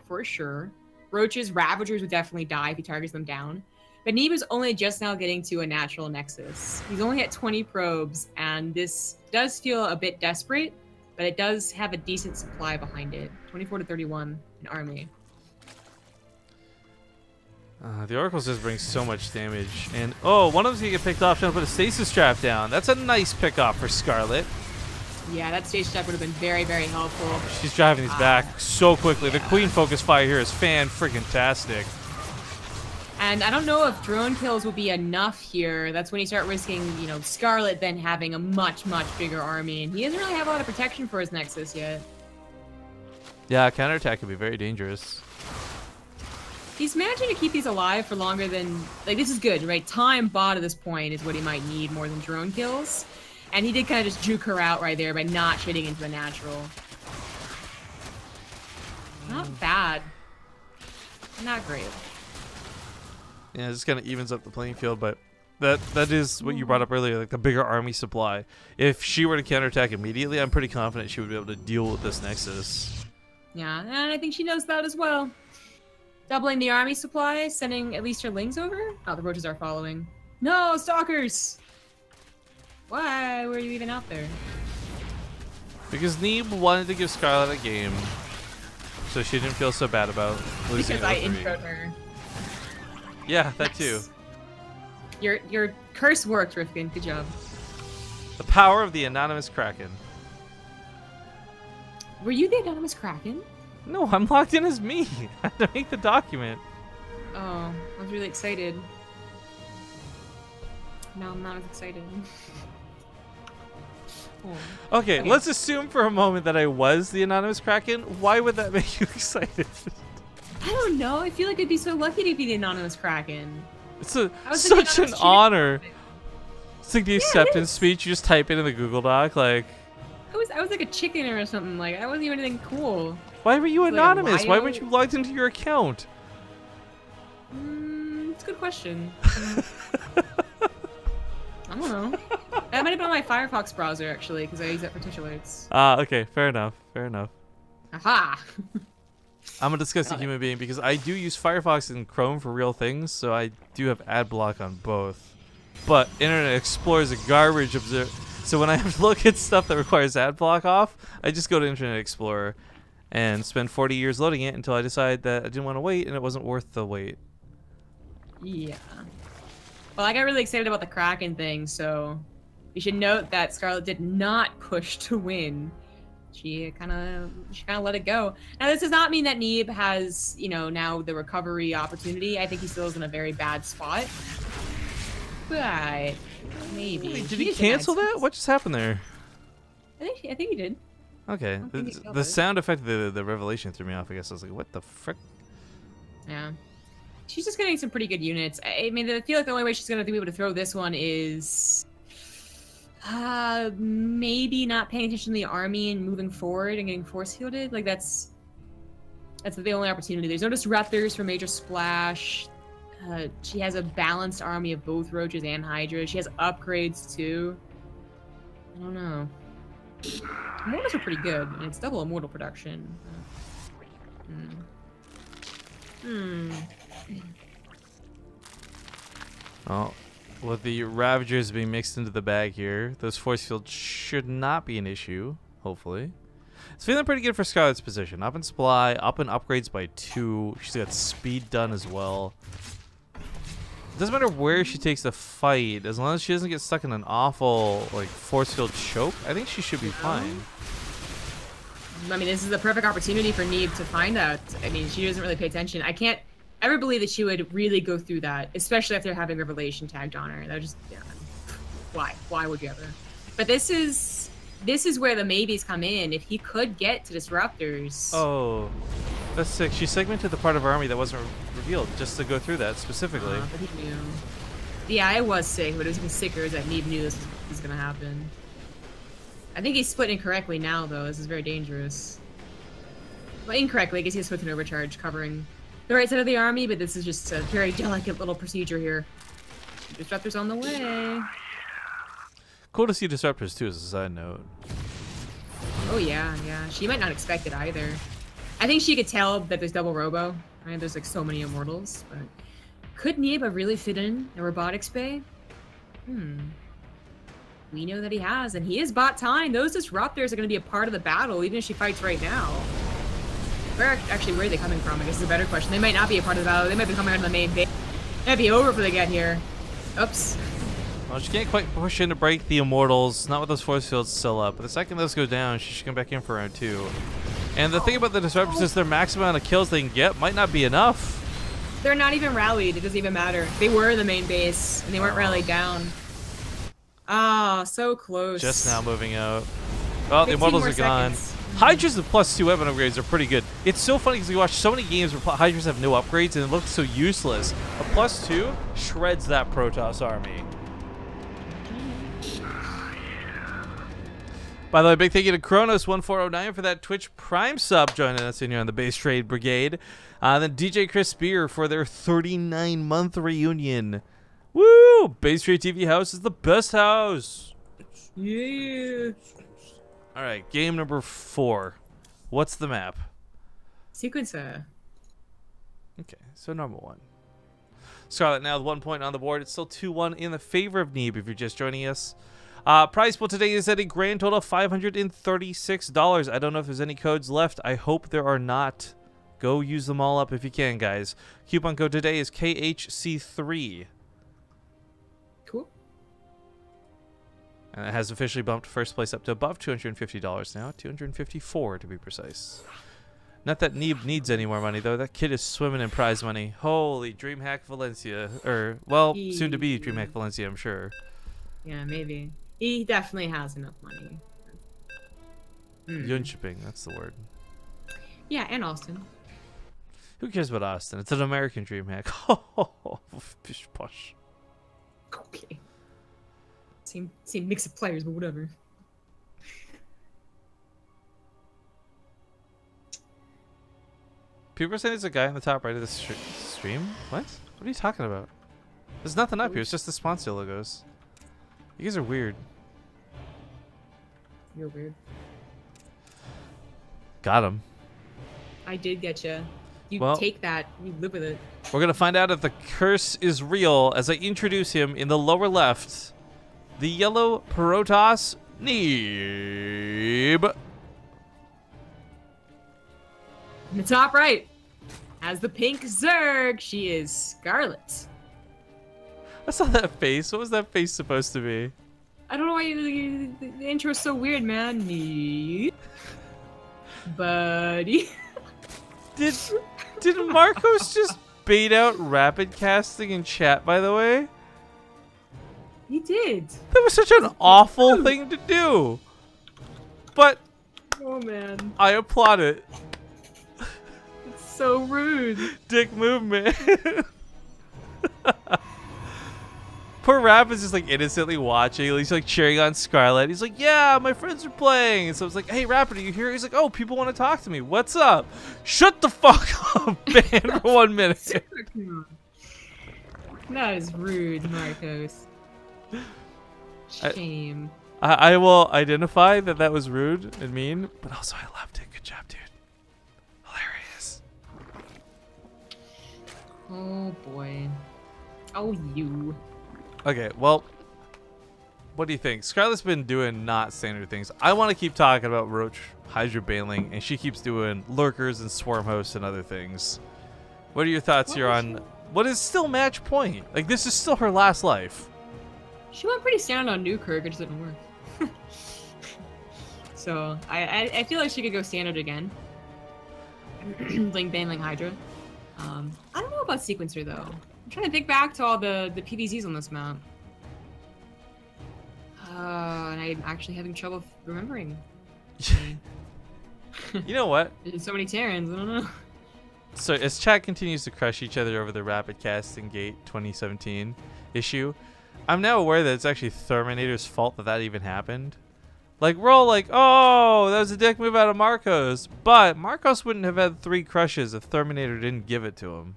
for sure. Roaches, Ravagers would definitely die if he targets them down. But Neeb is only just now getting to a natural nexus. He's only at 20 probes, and this does feel a bit desperate, but it does have a decent supply behind it. 24 to 31 in army. The Oracles just bring so much damage. And, oh, one of them's going to get picked off trying to put a stasis trap down. That's a nice pick off for Scarlett. Yeah, that stasis trap would have been very, very helpful. She's driving these back so quickly. Yeah. The Queen focus fire here is fan-freaking-tastic. And I don't know if drone kills will be enough here. That's when you start risking, you know, Scarlett then having a much, much bigger army. And he doesn't really have a lot of protection for his Nexus yet. Yeah, counterattack could be very dangerous. He's managing to keep these alive for longer than... Like, this is good, right? Time bought at this point is what he might need more than drone kills. And he did kind of just juke her out right there by not shitting into the natural. Not bad. Not great. Yeah, it just kind of evens up the playing field, but that is what you brought up earlier, like the bigger army supply. If she were to counterattack immediately, I'm pretty confident she would be able to deal with this Nexus. Yeah, and I think she knows that as well. Doubling the army supply, sending at least her lings over? Oh, the roaches are following. No, stalkers! Why were you even out there? Because Neeb wanted to give Scarlett a game, so she didn't feel so bad about losing. Because I introed her. Yeah, that too. Your curse worked, Rifkin. Good job. The power of the anonymous Kraken. Were you the anonymous Kraken? No, I'm logged in as me. I had to make the document. Oh, I was really excited. No, I'm not as excited. Oh. Okay, let's assume for a moment that I was the anonymous Kraken. Why would that make you excited? I don't know. I feel like I'd be so lucky to be the anonymous Kraken. It's such an honor. It's like the acceptance speech. You just type it in the Google Doc, like. I was like a chicken or something. Like I wasn't even anything cool. Why were you anonymous? Why weren't you logged into your account? It's a good question. I don't know. That might have been my Firefox browser actually, because I use that for Twitch alerts. Okay, fair enough. Fair enough. Aha! I'm a disgusting human being because I do use Firefox and Chrome for real things, so I do have ad block on both. But Internet Explorer is a garbage so when I have to look at stuff that requires ad block off, I just go to Internet Explorer and spend 40 years loading it until I decide that I didn't want to wait and it wasn't worth the wait. Yeah. Well, I got really excited about the Kraken thing, so you should note that Scarlett did not push to win. She kind of let it go. Now, this does not mean that Neeb has, you know, now the recovery opportunity. I think he still is in a very bad spot. But maybe. Wait, did he cancel that? What just happened there? I think he did. Okay. The sound effect of the revelation threw me off. I guess I was like, what the frick? Yeah. She's just getting some pretty good units. I mean, I feel like the only way she's going to be able to throw this one is maybe not paying attention to the army and moving forward and getting force fielded. Like that's the only opportunity. There's no disruptors for major splash. She has a balanced army of both roaches and hydras. She has upgrades too. I don't know. Immortals are pretty good, and it's double immortal production. Oh, With the Ravagers being mixed into the bag here, those force fields should not be an issue, hopefully. It's feeling pretty good for Scarlett's position. Up in supply, up in upgrades by 2. She's got speed done as well. Doesn't matter where she takes the fight, as long as she doesn't get stuck in an awful like force field choke, I think she should be fine. I mean, this is the perfect opportunity for Neeb to find out. I mean, she doesn't really pay attention. I can't ever believe that she would really go through that, especially after having Revelation tagged on her. That just, yeah, why? Why would you ever? But this is where the maybes come in. If he could get to Disruptors. Oh, that's sick. She segmented the part of her army that wasn't revealed just to go through that specifically. But he knew. Yeah, it was sick, but it was even sicker is that Neeb knew this was going to happen. I think he's split incorrectly now, though. This is very dangerous. Well, incorrectly, I guess he's split an overcharge covering the right side of the army, but this is just a very delicate little procedure here. Disruptors on the way. Cool to see Disruptors, too, as a side note. Oh, yeah, yeah. She might not expect it either. I think she could tell that there's double robo, right? There's like so many immortals, but could Neeb really fit in a robotics bay? We know that he has, and he is bot time. Those Disruptors are going to be a part of the battle, even if she fights right now. Where are they coming from? I guess is a better question. They might not be a part of the battle. They might be coming out of the main base. It might be over before they get here. Oops. Well, she can't quite push in to break the Immortals, not with those force fields still up. But the second those go down, she should come back in for round 2. And the thing about the Disruptors is their max amount of kills they can get might not be enough. They're not even rallied. It doesn't even matter. They were the main base, and they weren't rallied down. Ah, so close. Just now moving out. Well, the Immortals are gone. Seconds. Hydras with +2 weapon upgrades are pretty good. It's so funny because we watch so many games where Hydras have no upgrades and it looks so useless. A +2 shreds that Protoss army. By the way, big thank you to Kronos1409 for that Twitch Prime sub joining us in here on the Base Trade Brigade. Then DJ Chris Spear for their 39-month reunion. Woo! BaseTradeTV house is the best house. Yeah. All right, game number 4. What's the map? Sequencer. Okay, so number 1. Scarlett now with 1 point on the board. It's still 2-1 in the favor of Neeb if you're just joining us. Prize pool today is at a grand total of $536. I don't know if there's any codes left. I hope there are not. Go use them all up if you can, guys. Coupon code today is KHC3. Cool. And it has officially bumped first place up to above $250 now, $254 to be precise. Not that Neeb needs any more money, though. That kid is swimming in prize money. Holy DreamHack Valencia. Or, well, soon to be DreamHack Valencia, I'm sure. Yeah, maybe. He definitely has enough money. Jönköping, that's the word. Yeah, and Austin. Who cares about Austin? It's an American DreamHack. Oh, pish posh. Okay. Same mix of players, but whatever. People are saying there's a guy on the top right of the stream. What? What are you talking about? There's nothing up here. It's just the sponsor logos. You guys are weird. You're weird. Got him. I did get you. You Well, take that. You live with it. We're going to find out if the curse is real as I introduce him in the lower left. The yellow Protoss Neeb. In the top right, as the pink Zerg, she is Scarlett. I saw that face. What was that face supposed to be? I don't know why the intro is so weird, man. Neeb. Buddy. Did Marcos just bait out rapid casting in chat, by the way? He did. That was such an awful thing to do. But Oh, man. I applaud it. It's so rude. Dick movement. Poor Rap is just like innocently watching. He's like cheering on Scarlett. He's like, yeah, my friends are playing. And so I was like, hey, Rapid, are you here? He's like, oh, people want to talk to me. What's up? Shut the fuck up, man, for 1 minute. That is rude, Marcos. Shame. I will identify that that was rude and mean, but also I loved it. Good job, dude. Hilarious. Oh, boy. Oh, you. Okay, well, what do you think? Scarlett's been doing not standard things. I want to keep talking about Roach Hydra bailing, and she keeps doing lurkers and swarm hosts and other things. What are your thoughts here on what is still match point? Like, this is still her last life. She went pretty standard on Newkirk, it just didn't work. So I feel like she could go standard again. Link Bane, Link Hydra. I don't know about Sequencer though. I'm trying to think back to all the PVZs on this map. And I'm actually having trouble remembering. You know what? There's so many Terrans, I don't know. So as chat continues to crush each other over the Rapid Casting Gate 2017 issue, I'm now aware that it's actually Terminator's fault that even happened. Like, we're all like, oh, that was a dick move out of Marcos. But Marcos wouldn't have had 3 crushes if Terminator didn't give it to him.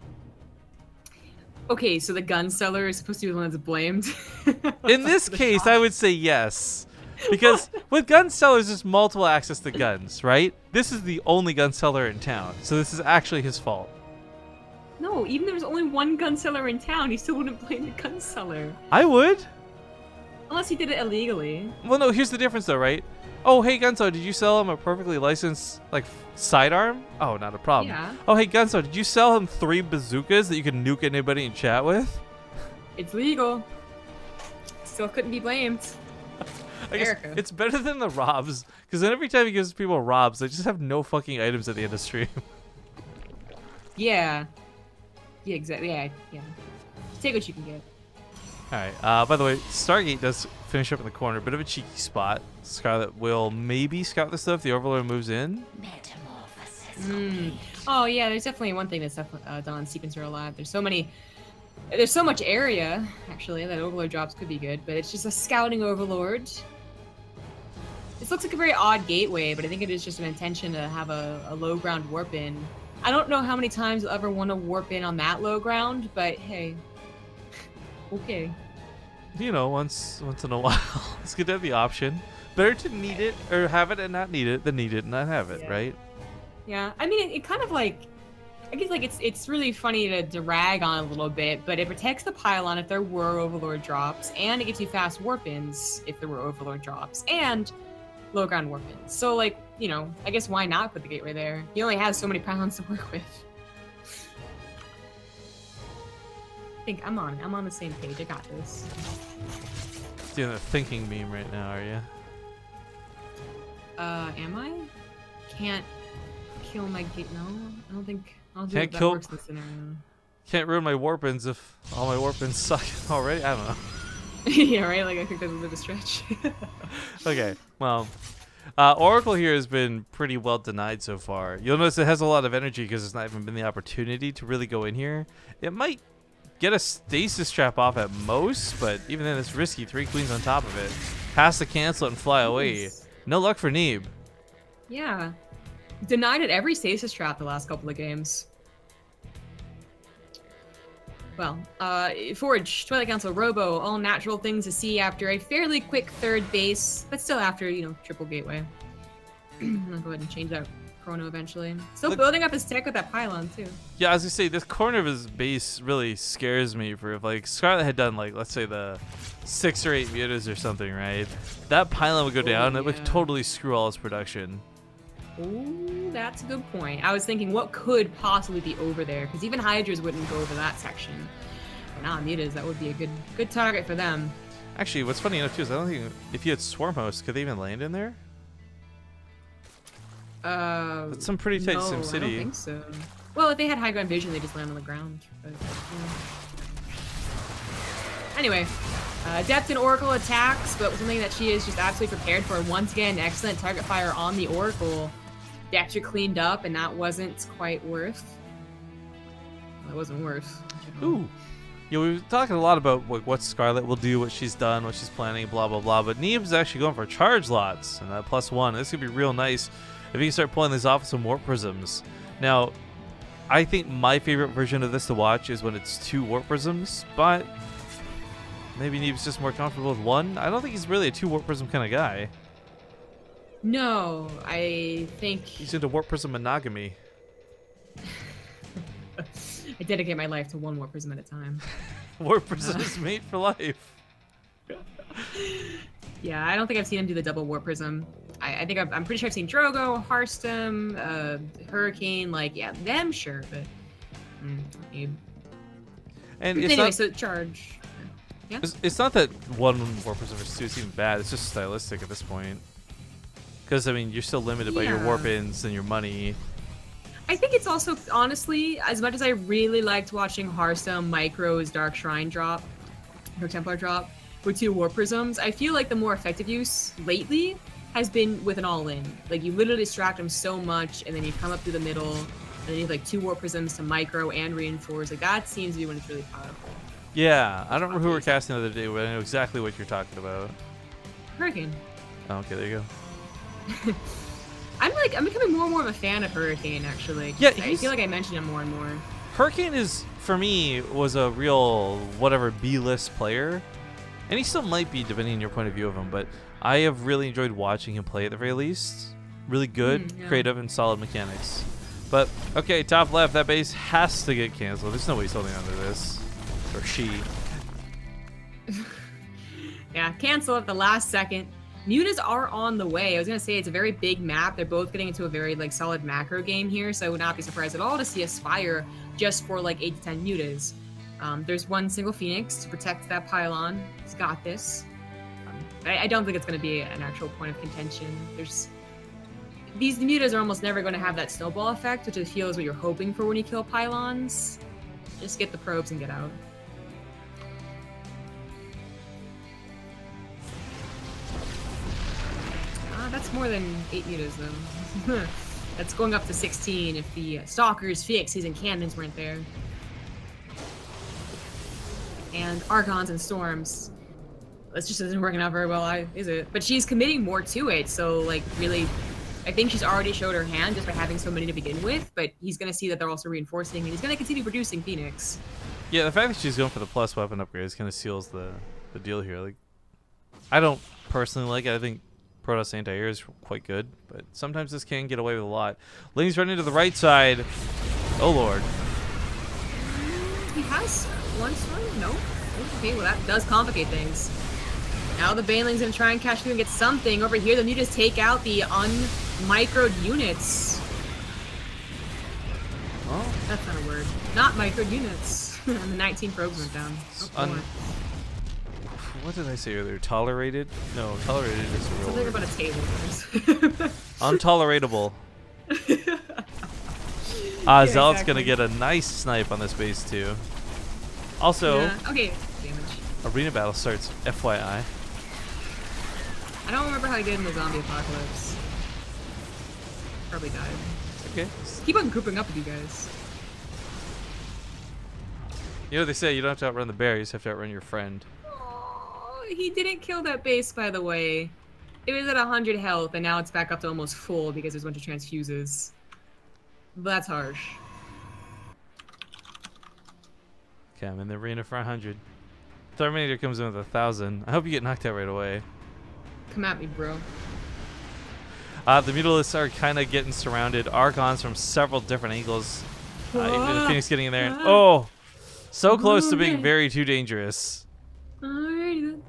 Okay, so the gun seller is supposed to be the one that's blamed? In this case, I would say yes. Because with gun sellers, there's multiple access to guns, right? This is the only gun seller in town. So this is actually his fault. No, even if there was only one gun seller in town, he still wouldn't blame the gun seller. I would. Unless he did it illegally. Well, no, here's the difference though, right? Oh, hey, Gunso, did you sell him a perfectly licensed, like, sidearm? Oh, not a problem. Yeah. Oh, hey, Gunso, did you sell him 3 bazookas that you can nuke anybody in chat with? It's legal. Still couldn't be blamed. I guess it's better than the robs, because then every time he gives people robs, they just have no fucking items at the end of stream. Yeah. Yeah, exactly. Yeah. Take what you can get. Alright, by the way, Stargate does finish up in the corner. Bit of a cheeky spot. Scarlett will maybe scout this stuff. The Overlord moves in. Oh, yeah, there's definitely one thing that's done on Sequencer a lot. There's so much area, actually, that Overlord drops could be good, but it's just a scouting Overlord. This looks like a very odd gateway, but I think it is just an intention to have a low ground warp in. I don't know how many times you'll ever want to warp in on that low ground, but hey. Okay. You know, once in a while. It's good to have the option. Better to need it or have it and not need it than need it and not have it, right? Yeah, I mean, it kind of like, I guess like it's really funny to rag on a little bit, but it protects the pylon if there were Overlord drops, and it gives you fast warp-ins if there were Overlord drops, and low ground warp-ins. So like, you know, I guess why not put the gateway there? He only has so many pylons to work with. I think I'm on the same page. I got this. Doing a thinking meme right now, are you? Am I? Can't kill my gate. No, I don't think that works in this scenario. Can't ruin my warp-ins if all my warp-ins suck already. I don't know. Yeah, right. Like I think that's a bit of a stretch. Okay, well, Oracle here has been pretty well denied so far. You'll notice it has a lot of energy because there's not even been the opportunity to really go in here. It might get a stasis trap off at most, but even then it's risky. 3 queens on top of it. Has to cancel it and fly away. No luck for Neeb. Yeah. Denied at every stasis trap the last couple of games. Well, Forge, Twilight Council, Robo, all natural things to see after a fairly quick 3rd base, but still after, you know, triple gateway. I'll go ahead and change that chrono eventually. Still building up his tech with that pylon too. Yeah, as you say, this corner of his base really scares me. For if like Scarlett had done like, let's say the 6 or 8 mutas or something, right? That pylon would go down and it would totally screw all his production. Ooh, that's a good point. I was thinking what could possibly be over there, because even Hydras wouldn't go over that section. But now mutas, that would be a good target for them. Actually, what's funny enough too is I don't think if you had swarm hosts, could they even land in there? That's some pretty tight Sim City. I don't think so. Well, if they had high ground vision, they just land on the ground. But, Anyway, Adept and Oracle attacks, but something that she is just absolutely prepared for. Once again, excellent target fire on the Oracle. Dexter cleaned up, and that wasn't quite worth. That wasn't worth. Ooh. Yeah, we were talking a lot about what Scarlett will do, what she's done, what she's planning, blah, blah, blah. But Neeb's actually going for charge lots and that +1. This could be real nice if you can start pulling these off with some warp prisms. Now, I think my favorite version of this to watch is when it's 2 warp prisms, but maybe Neeb's just more comfortable with 1. I don't think he's really a 2 warp prism kind of guy. No, I think he's into warp prism monogamy. I dedicate my life to 1 warp prism at a time. Warp Prism is made for life. Yeah, I don't think I've seen him do the double Warp Prism. I think I'm pretty sure I've seen Drogo, Hearthstone, Hurricane, like, yeah, them, sure, but... Neeb. And it's anyway, not, so charge. Yeah? it's not that one Warp Prism versus 2 is even bad, it's just stylistic at this point. Because, I mean, you're still limited by your warp-ins and your money. I think it's also, honestly, as much as I really liked watching Hearthstone Micro's Dark Shrine drop, or Templar drop, with 2 Warp Prisms, I feel like the more effective use lately has been with an all-in. Like, you literally distract them so much, and then you come up through the middle, and then you have like 2 Warp Prisms to micro and reinforce. Like, that seems to be when it's really powerful. Yeah, I don't remember who we were casting the other day, but I know exactly what you're talking about. Hurricane. Oh, okay, there you go. I'm becoming more and more of a fan of Hurricane, actually. Yeah, I feel like I mention him more and more. Hurricane is, for me, was a real, whatever, B-list player. And he still might be, depending on your point of view of him, but I have really enjoyed watching him play at the very least. Really good, creative, and solid mechanics. But, okay, top left, that base has to get canceled. There's no way he's holding on to this. Or she. Yeah, cancel at the last second. Mutas are on the way. I was going to say it's a very big map. They're both getting into a very like solid macro game here, so I would not be surprised at all to see Aspire just for like 8 to 10 mutas. There's one single Phoenix to protect that pylon. He's got this. I don't think it's going to be an actual point of contention. These mutas are almost never going to have that snowball effect, which I feel is what you're hoping for when you kill pylons. Just get the probes and get out. That's more than 8 mutas, though. That's going up to 16 if the Stalkers, Phoenixes, and Cannons weren't there. And Archons and Storms. This just isn't working out very well, is it? But she's committing more to it, so, like, really, I think she's already showed her hand just by having so many to begin with, but he's going to see that they're also reinforcing, and he's going to continue producing Phoenix. Yeah, the fact that she's going for the plus weapon upgrades kind of seals the deal here. Like, I don't personally like it. I think Protoss anti-air is quite good, but sometimes this can get away with a lot. Lane's running to the right side. Oh, Lord. He has one storm? No. Okay, well, that does complicate things. Now the Baneling's going to try and cash through and get something. Over here, the Mutas take out the unmicroed units. Oh. That's not a word. Not microed units. And the 19 probes went down. What did I say earlier? Tolerated? No, tolerated is a real Something word. about a table. Untoleratable. Yeah, Zealot's exactly. going to get a nice snipe on this base, too. Also, okay, damage. arena battle starts, FYI. I don't remember how he did in the zombie apocalypse. Probably died. Okay. Keep on grouping up with you guys. You know what they say, you don't have to outrun the bear, you just have to outrun your friend. Oh, he didn't kill that base, by the way. It was at 100 health, and now it's back up to almost full because there's a bunch of transfuses. That's harsh. Okay, I'm in the arena for 100. Terminator comes in with 1,000. I hope you get knocked out right away. Come at me, bro. The Mutalisks are kind of getting surrounded. Archons from several different angles. Even the Phoenix getting in there. And, oh! So close to being very too dangerous. Alrighty then.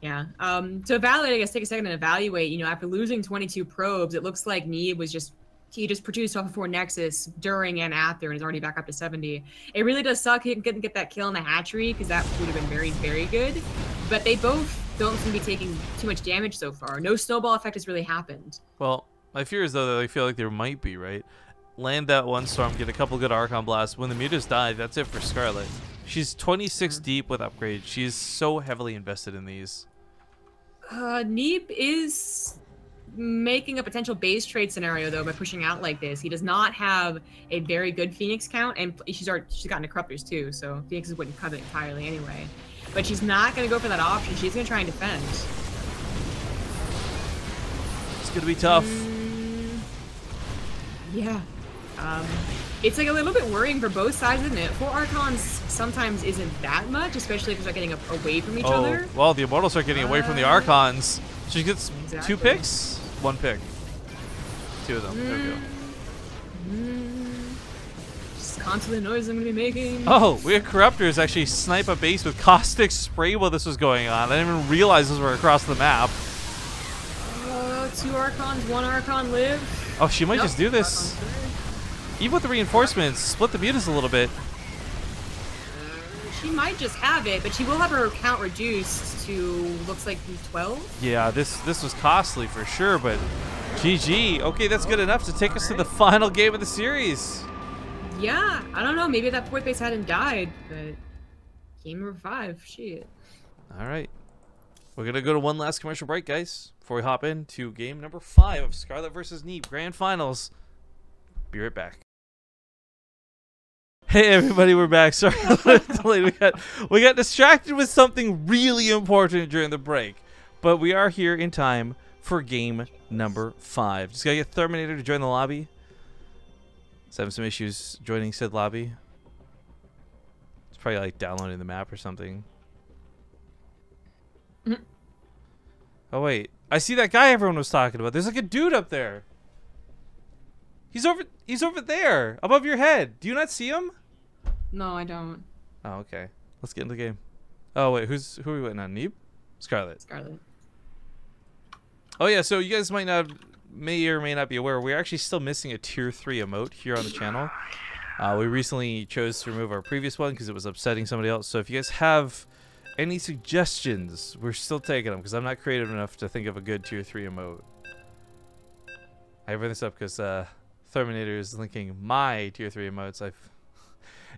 Yeah. To evaluate, I guess take a second and evaluate. You know, after losing 22 probes, it looks like Neeb was he just produced off of 4 Nexus during and after, and is already back up to 70. It really does suck he couldn't get that kill in the hatchery, because that would have been very, very good. But they both don't seem to be taking too much damage so far. No snowball effect has really happened. Well, my fear is, though, that I feel like there might be, right? Land that one storm, get a couple good Archon blasts. When the Mutas die, that's it for Scarlett. She's 26 deep with upgrades. She's so heavily invested in these. Neeb is making a potential base trade scenario, though, by pushing out like this. He does not have a very good Phoenix count, and she's gotten Corruptors, too, so Phoenixes wouldn't cut it entirely anyway. But she's not going to go for that option. She's going to try and defend. It's going to be tough. Yeah. It's like a little bit worrying for both sides, isn't it? 4 Archons sometimes isn't that much, especially if they're getting away from each other. Well, the Immortals are getting away from the Archons. She gets Exactly. 2 picks? 1 pick. 2 of them. There we go. Just constantly the noise I'm gonna be making. Oh, we had Corruptors actually snipe a base with caustic spray while this was going on. I didn't even realize those were across the map. 2 Archons, 1 Archon live. Oh, she might just do this. Even with the reinforcements, split the mutas a little bit. She might just have it, but she will have her count reduced to, looks like 12. Yeah, this was costly for sure, but GG. Okay, that's good enough to take us to the final game of the series. Yeah, I don't know. Maybe that 4th base hadn't died, but game number 5, shit. All right. We're going to go to one last commercial break, guys, before we hop into game number 5 of Scarlett versus Neeb Grand Finals. Be right back. Hey everybody, we're back. Sorry, we got distracted with something really important during the break, but we are here in time for game number 5. Just gotta get Terminator to join the lobby. He's having some issues joining said lobby. It's probably like downloading the map or something. Oh wait, I see that guy everyone was talking about. There's like a dude up there. He's over there, above your head. Do you not see him? No, I don't. Oh, okay. Let's get into the game. Oh wait, who are we waiting on? Neeb? Scarlett. Scarlett. Oh yeah, so you guys may or may not be aware, we're actually still missing a tier 3 emote here on the channel. We recently chose to remove our previous one because it was upsetting somebody else. So if you guys have any suggestions, we're still taking them because I'm not creative enough to think of a good tier 3 emote. I bring this up because Terminator is linking my tier 3 emotes I've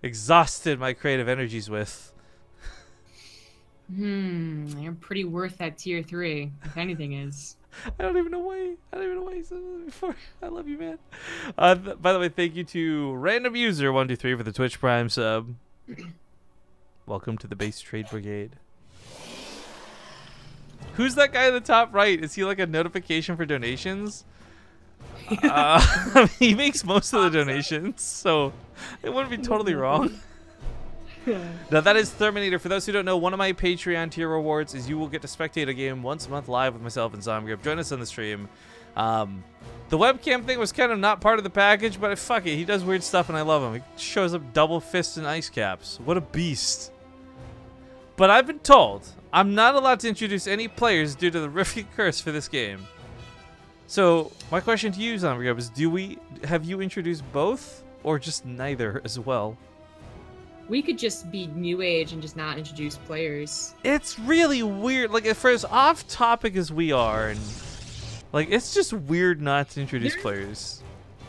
exhausted my creative energies with. You're pretty worth that tier 3, if anything is. I don't even know why he said that before. I love you, man. By the way, thank you to random user 123 for the Twitch Prime sub. Welcome to the Base Trade Brigade. Who's that guy in the top right? Is he like a notification for donations? He makes most of the donations, so it wouldn't be totally wrong. Now that is Terminator. For those who don't know, one of my Patreon tier rewards is you will get to spectate a game once a month live with myself and ZvP. Join us on the stream. The webcam thing was kind of not part of the package, but fuck it, he does weird stuff and I love him. He shows up double fists and ice caps. What a beast. But I've been told I'm not allowed to introduce any players due to the Rifkin curse for this game. So my question to you, ZvP, is have you introduced both or just neither as well? We could just be new age and just not introduce players. It's really weird. Like, for as off topic as we are, and like, it's just weird not to introduce players.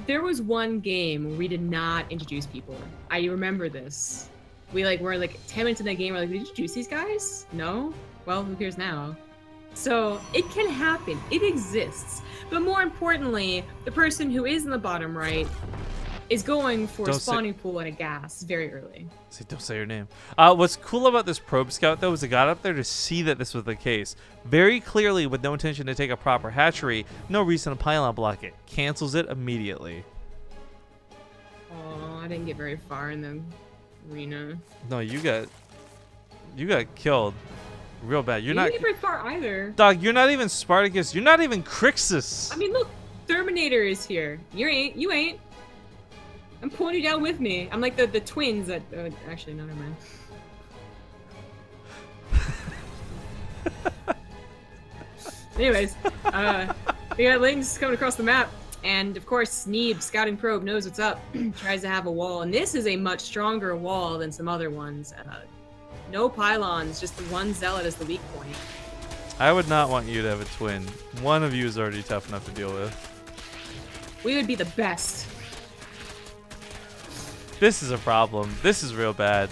There was one game where we did not introduce people. I remember this. We're like 10 minutes in that game. We're like, did you introduce these guys? No? Well, who cares now? So it can happen. It exists. But more importantly, the person who is in the bottom right is going for a spawning pool and a gas very early. Don't say your name. What's cool about this probe scout, though, is it got up there to see that this was the case. Very clearly, with no intention to take a proper hatchery, no reason to pylon block it. Cancels it immediately. Oh, I didn't get very far in the arena. No, you got killed real bad. You didn't get very far either. Dog, you're not even Spartacus. You're not even Crixus. I mean, look, Terminator is here. You ain't. I'm pulling you down with me. I'm like the twins that... actually, no, never mind. Anyways, we got Lings coming across the map. And, of course, Neeb, scouting probe, knows what's up. Tries to have a wall. And this is a much stronger wall than some other ones. No pylons, just the one zealot as the weak point. I would not want you to have a twin. One of you is already tough enough to deal with. We would be the best. This is a problem. This is real bad.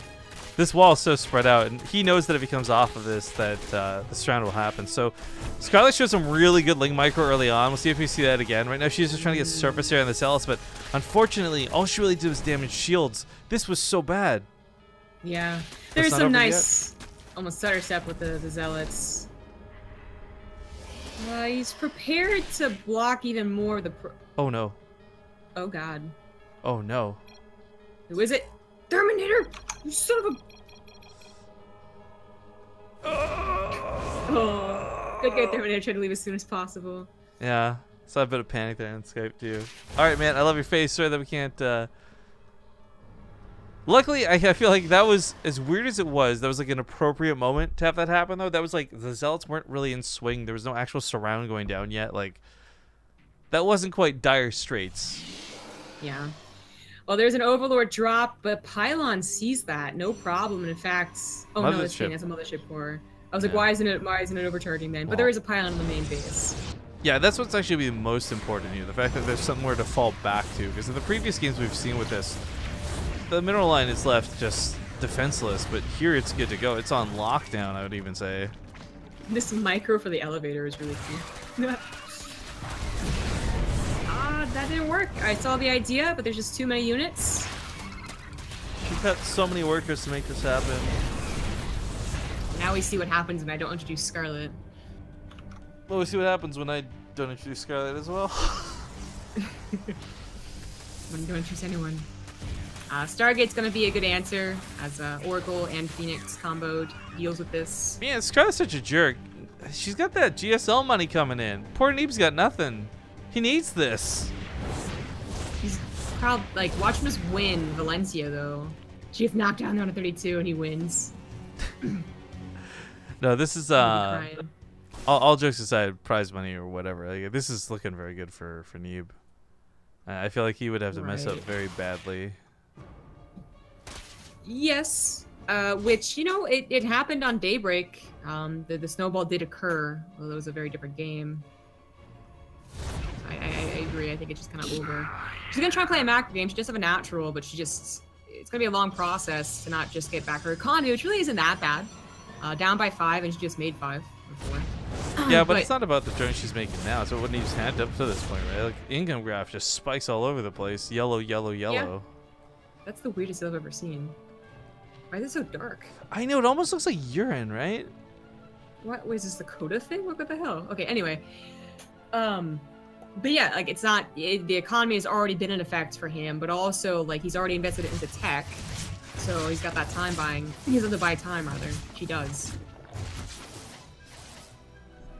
This wall is so spread out, and he knows that if he comes off of this, that this round will happen. So Scarlett showed some really good Ling micro early on. We'll see if we see that again. Right now, she's just trying to get surface area on the Zealots, but unfortunately, all she really did was damage shields. This was so bad. Yeah. There's some nice almost stutter step with the Zealots. He's prepared to block even more of the Oh, no. Oh, God. Oh, no. Who is it? Terminator! You son of a... Oh. Good guy Terminator tried to leave as soon as possible. Yeah. Saw a bit of panic there on Skype, too. Alright, man. I love your face. Sorry that we can't Luckily, I feel like that was, as weird as it was, that was like an appropriate moment to have that happen, though. That was like, the Zealots weren't really in swing. There was no actual surround going down yet. Like, that wasn't quite dire straits. Yeah. Well, there's an Overlord drop, but Pylon sees that. No problem. And in fact, oh no, that's a mothership core. I was like, why isn't it overcharging then? But there is a Pylon on the main base. Yeah, that's what's actually the most important here. The fact that there's somewhere to fall back to. Because in the previous games we've seen with this, the mineral line is left just defenseless, but here it's good to go. It's on lockdown, I would even say. This micro for the elevator is really cool. That didn't work. I saw the idea, but there's just too many units. You've got so many workers to make this happen. Now we see what happens when I don't introduce Scarlett. Well, we see what happens when I don't introduce Scarlett as well. When you don't introduce anyone. Stargate's gonna be a good answer as Oracle and Phoenix comboed deals with this. Man, Scarlett's such a jerk. She's got that GSL money coming in. Poor Neeb's got nothing. He needs this. He's proud, like, watch him just win Valencia though. She gets knocked down to 32 and he wins. No, this is all jokes aside, prize money or whatever. Like, this is looking very good for Neeb. I feel like he would have to mess up very badly. Yes, which, you know, it happened on Daybreak. The snowball did occur, although it was a very different game. I agree. I think it's just kind of over. She's gonna try and play a macro game. She does have a natural, but it's gonna be a long process to not just get back her economy, which really isn't that bad. Down by 5, and she just made 5 before. Yeah, but it's not about the joint she's making now. So what Neeb's had up to this point, right? Like, income graph just spikes all over the place. Yellow, yellow, yellow. Yeah. That's the weirdest I've ever seen. Why is it so dark? I know, it almost looks like urine, right? What was this, the Coda thing? What the hell? Okay, anyway. But yeah, like, it's not, the economy has already been in effect for him, but also, like, he's already invested it into tech. So he's got that time buying. He doesn't have to buy time, rather. She does.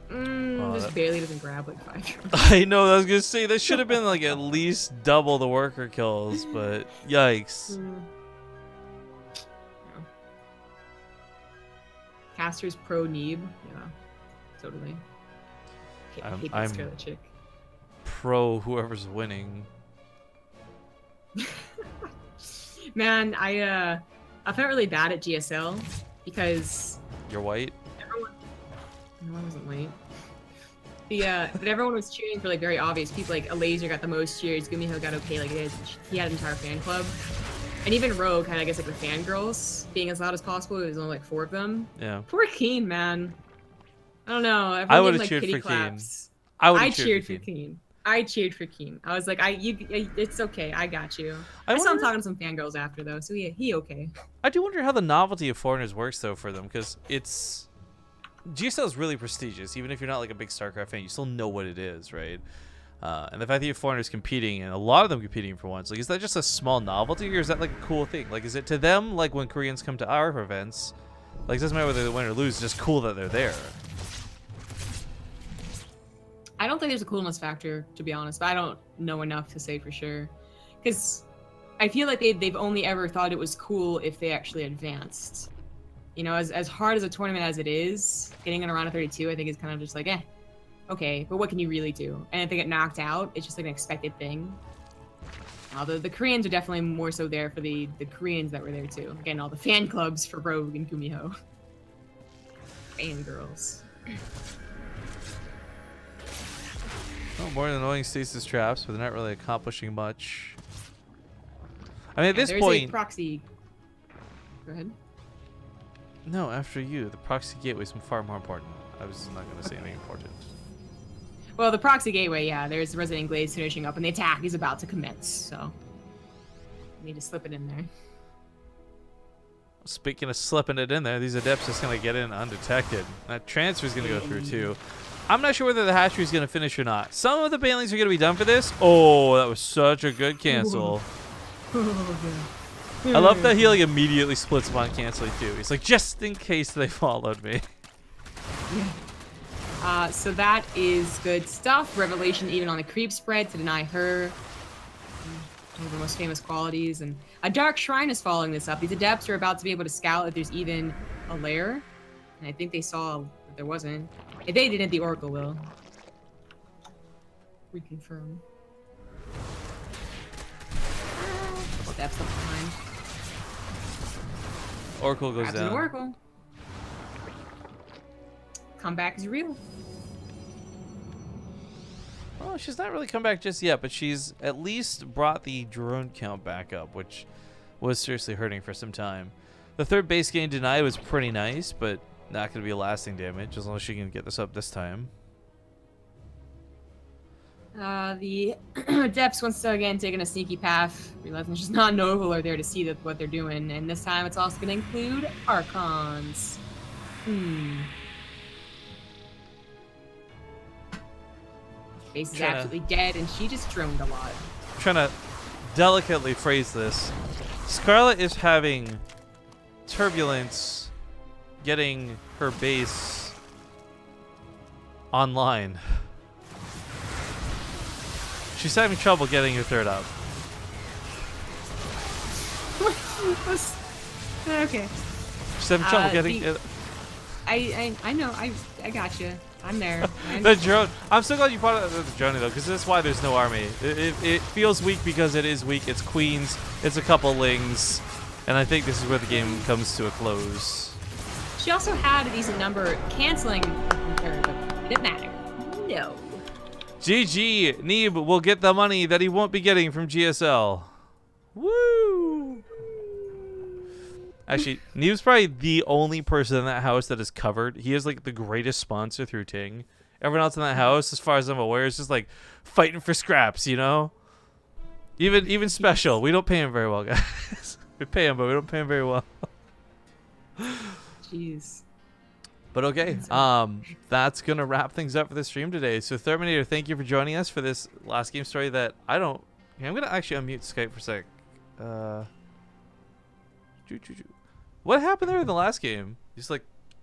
Just barely doesn't grab, like, 5 drones. I know, I was gonna say, that should have been, like, at least double the worker kills, but yikes. Caster's pro Neeb. Yeah, totally. I'm Scarlett chick. Pro whoever's winning. Man, I felt really bad at GSL because you're white. No, I wasn't white. But everyone was cheering for like very obvious people. Like a laser got the most cheers. Gumiho got okay, like it is. He had an entire fan club. And even Rogue had, I guess, like the fangirls being as loud as possible. It was only like 4 of them. Yeah. Poor Keen, man. I don't know. I would have cheered for Keen. I cheered for Keen. I cheered for Keen. I was like, it's okay. I got you. I saw him talking to some fangirls after though, so he okay. I do wonder how the novelty of Foreigners works though for them, because GSL is really prestigious. Even if you're not like a big StarCraft fan, you still know what it is, right? And the fact that you have Foreigners competing, and a lot of them competing for once, like, is that just a small novelty, or is that like a cool thing? Like, is it to them like when Koreans come to our events? Like, it doesn't matter whether they win or lose. It's just cool that they're there. I don't think there's a coolness factor, to be honest. But I don't know enough to say for sure, because I feel like they've only ever thought it was cool if they actually advanced. You know, as hard as a tournament as it is, getting in a round of 32, I think is kind of just like, okay, but what can you really do? And if they get knocked out, it's just like an expected thing. Although the Koreans are definitely more so there for the Koreans that were there too. Again, all the fan clubs for Rogue and Gumiho. Fangirls. Oh, more than annoying stasis traps, but they're not really accomplishing much. I mean, at this point... There's a proxy... Go ahead. No, after you. The proxy gateway is far more important. I was not going to say anything important. Well, the proxy gateway, yeah, there's Resident Glaze finishing up, and the attack is about to commence, so... I need to slip it in there. Speaking of slipping it in there, these Adepts just going to get in undetected. That transfer is going to go through, too. I'm not sure whether the hatchery is going to finish or not. Some of the banelings are going to be done for this. Oh, that was such a good cancel. I love that he like immediately splits upon canceling too. He's like, just in case they followed me. So that is good stuff. Revelation even on the creep spread to deny her. one of the most famous qualities. And a Dark Shrine is following this up. These Adepts are about to be able to scout if there's even a lair. And I think they saw that there wasn't. If they didn't, the Oracle will. Reconfirm. Steps left behind. Oracle goes down. Oracle. Comeback is real. Oh, she's not really come back just yet, but she's at least brought the drone count back up, which was seriously hurting for some time. The third base gain deny was pretty nice, but not going to be a lasting damage as long as she can get this up this time. The Adepts once again taking a sneaky path, realizing there's just not an Overlord there to see what they're doing, and this time it's also going to include Archons. Base is absolutely dead, and she just droned a lot. I'm trying to delicately phrase this. Scarlett is having turbulence getting her base online. She's having trouble getting her third up. Okay. She's having trouble getting it. I know. I got you. I'm there. The drone. I'm so glad you brought up the drone though, because that's why there's no army. It feels weak because it is weak. It's queens. It's a couple lings, and I think this is where the game comes to a close. She also had a decent number canceling her, but it didn't matter. No. GG. Neeb will get the money that he won't be getting from GSL. Woo! Actually, Neeb's probably the only person in that house that is covered. He is like the greatest sponsor through Ting. Everyone else in that house, as far as I'm aware, is just like fighting for scraps, you know? Even Special. We don't pay him very well, guys. We pay him, but we don't pay him very well. Jeez. But okay, that's gonna wrap things up for the stream today. So Terminator, thank you for joining us for this last game story that I don't. Okay, I'm gonna actually unmute Skype for a sec. What happened there in the last game? You just like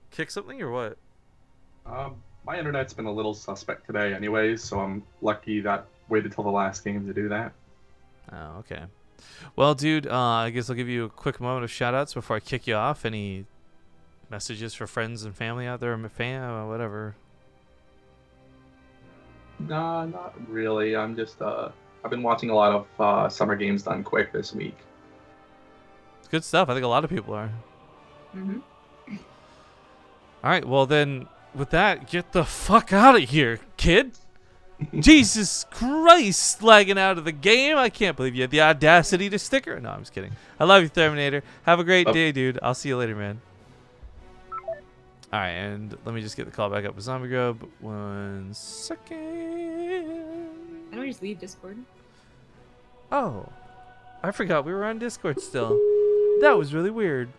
kick something or what? My internet's been a little suspect today, anyways. So I'm lucky that waited till the last game to do that. Oh, okay. Well, dude, I guess I'll give you a quick moment of shout-outs before I kick you off. Any messages for friends and family out there, fan, whatever? Nah, not really. I'm just I've been watching a lot of Summer Games Done Quick this week. It's good stuff. I think a lot of people are. Mm-hmm. All right, well then, with that, get the fuck out of here, kid. Jesus Christ, lagging out of the game. I can't believe you had the audacity to stick her. No, I'm just kidding. I love you, Terminator. Have a great day, dude. I'll see you later, man. All right, and let me just get the call back up with Zombie Grub. 1 second. I don't just leave Discord. Oh, I forgot we were on Discord still. That was really weird.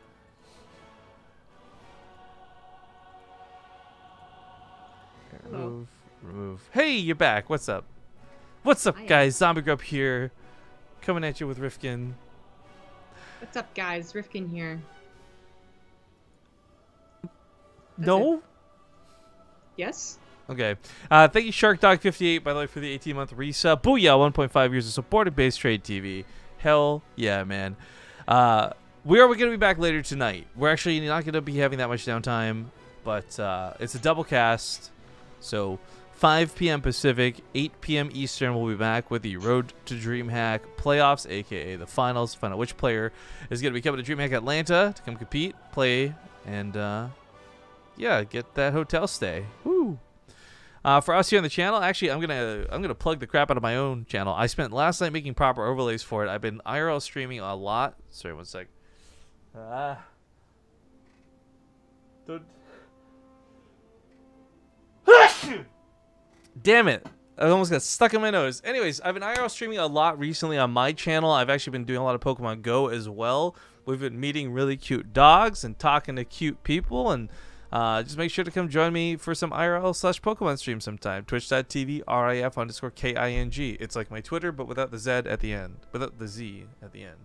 Remove. Hey, you're back. What's up? What's up, guys? Zombie Grub here, coming at you with Rifkin. What's up, guys? Rifkin here. No? Yes? Okay. Thank you, SharkDog58, by the way, for the 18-month resub. Booyah, 1.5 years of support at BaseTradeTV. Hell yeah, man. We are going to be back later tonight. We're actually not going to be having that much downtime, but it's a double cast. So 5 p.m. Pacific, 8 p.m. Eastern, we'll be back with the Road to DreamHack playoffs, a.k.a. the finals. Find out which player is going to be coming to DreamHack Atlanta to come compete, play, and yeah, get that hotel stay. Woo! For us here on the channel, actually, I'm gonna plug the crap out of my own channel. I spent last night making proper overlays for it. I've been IRL streaming a lot. Sorry, 1 sec. Damn it. I almost got stuck in my nose. Anyways, I've been IRL streaming a lot recently on my channel. I've actually been doing a lot of Pokemon Go as well. We've been meeting really cute dogs and talking to cute people, and just make sure to come join me for some IRL/Pokemon stream sometime. Twitch.tv RIF_KING. It's like my Twitter, but without the Z at the end. Without the Z at the end.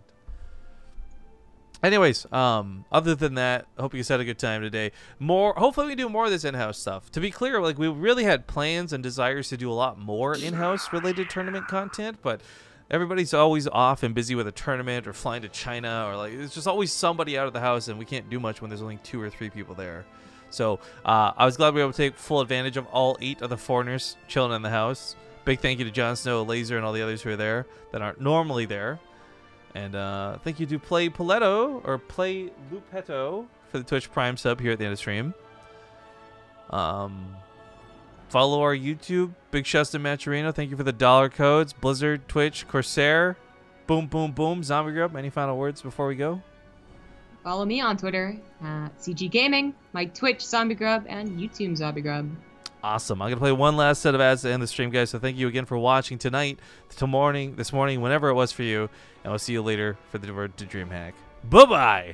Anyways, other than that, I hope you guys had a good time today. Hopefully we do more of this in-house stuff. To be clear, like, we really had plans and desires to do a lot more in-house related tournament content, but everybody's always off and busy with a tournament or flying to China, or like it's just always somebody out of the house, and we can't do much when there's only 2 or 3 people there. So I was glad we were able to take full advantage of all 8 of the foreigners chilling in the house. Big thank you to Jon Snow, Laser, and all the others who are there that aren't normally there. And thank you to Play Paletto or Play Lupetto for the Twitch Prime sub here at the end of stream. Follow our YouTube. Big shouts to Maturino. Thank you for the dollar codes. Blizzard, Twitch, Corsair. Boom, boom, boom. Zombie Grub. Any final words before we go? Follow me on Twitter, CG Gaming, my Twitch Zombie Grub, and YouTube Zombie Grub. Awesome. I'm going to play one last set of ads to end the stream, guys. So thank you again for watching tonight, this morning, whenever it was for you. And we'll see you later for the Road to DreamHack. Bye-bye.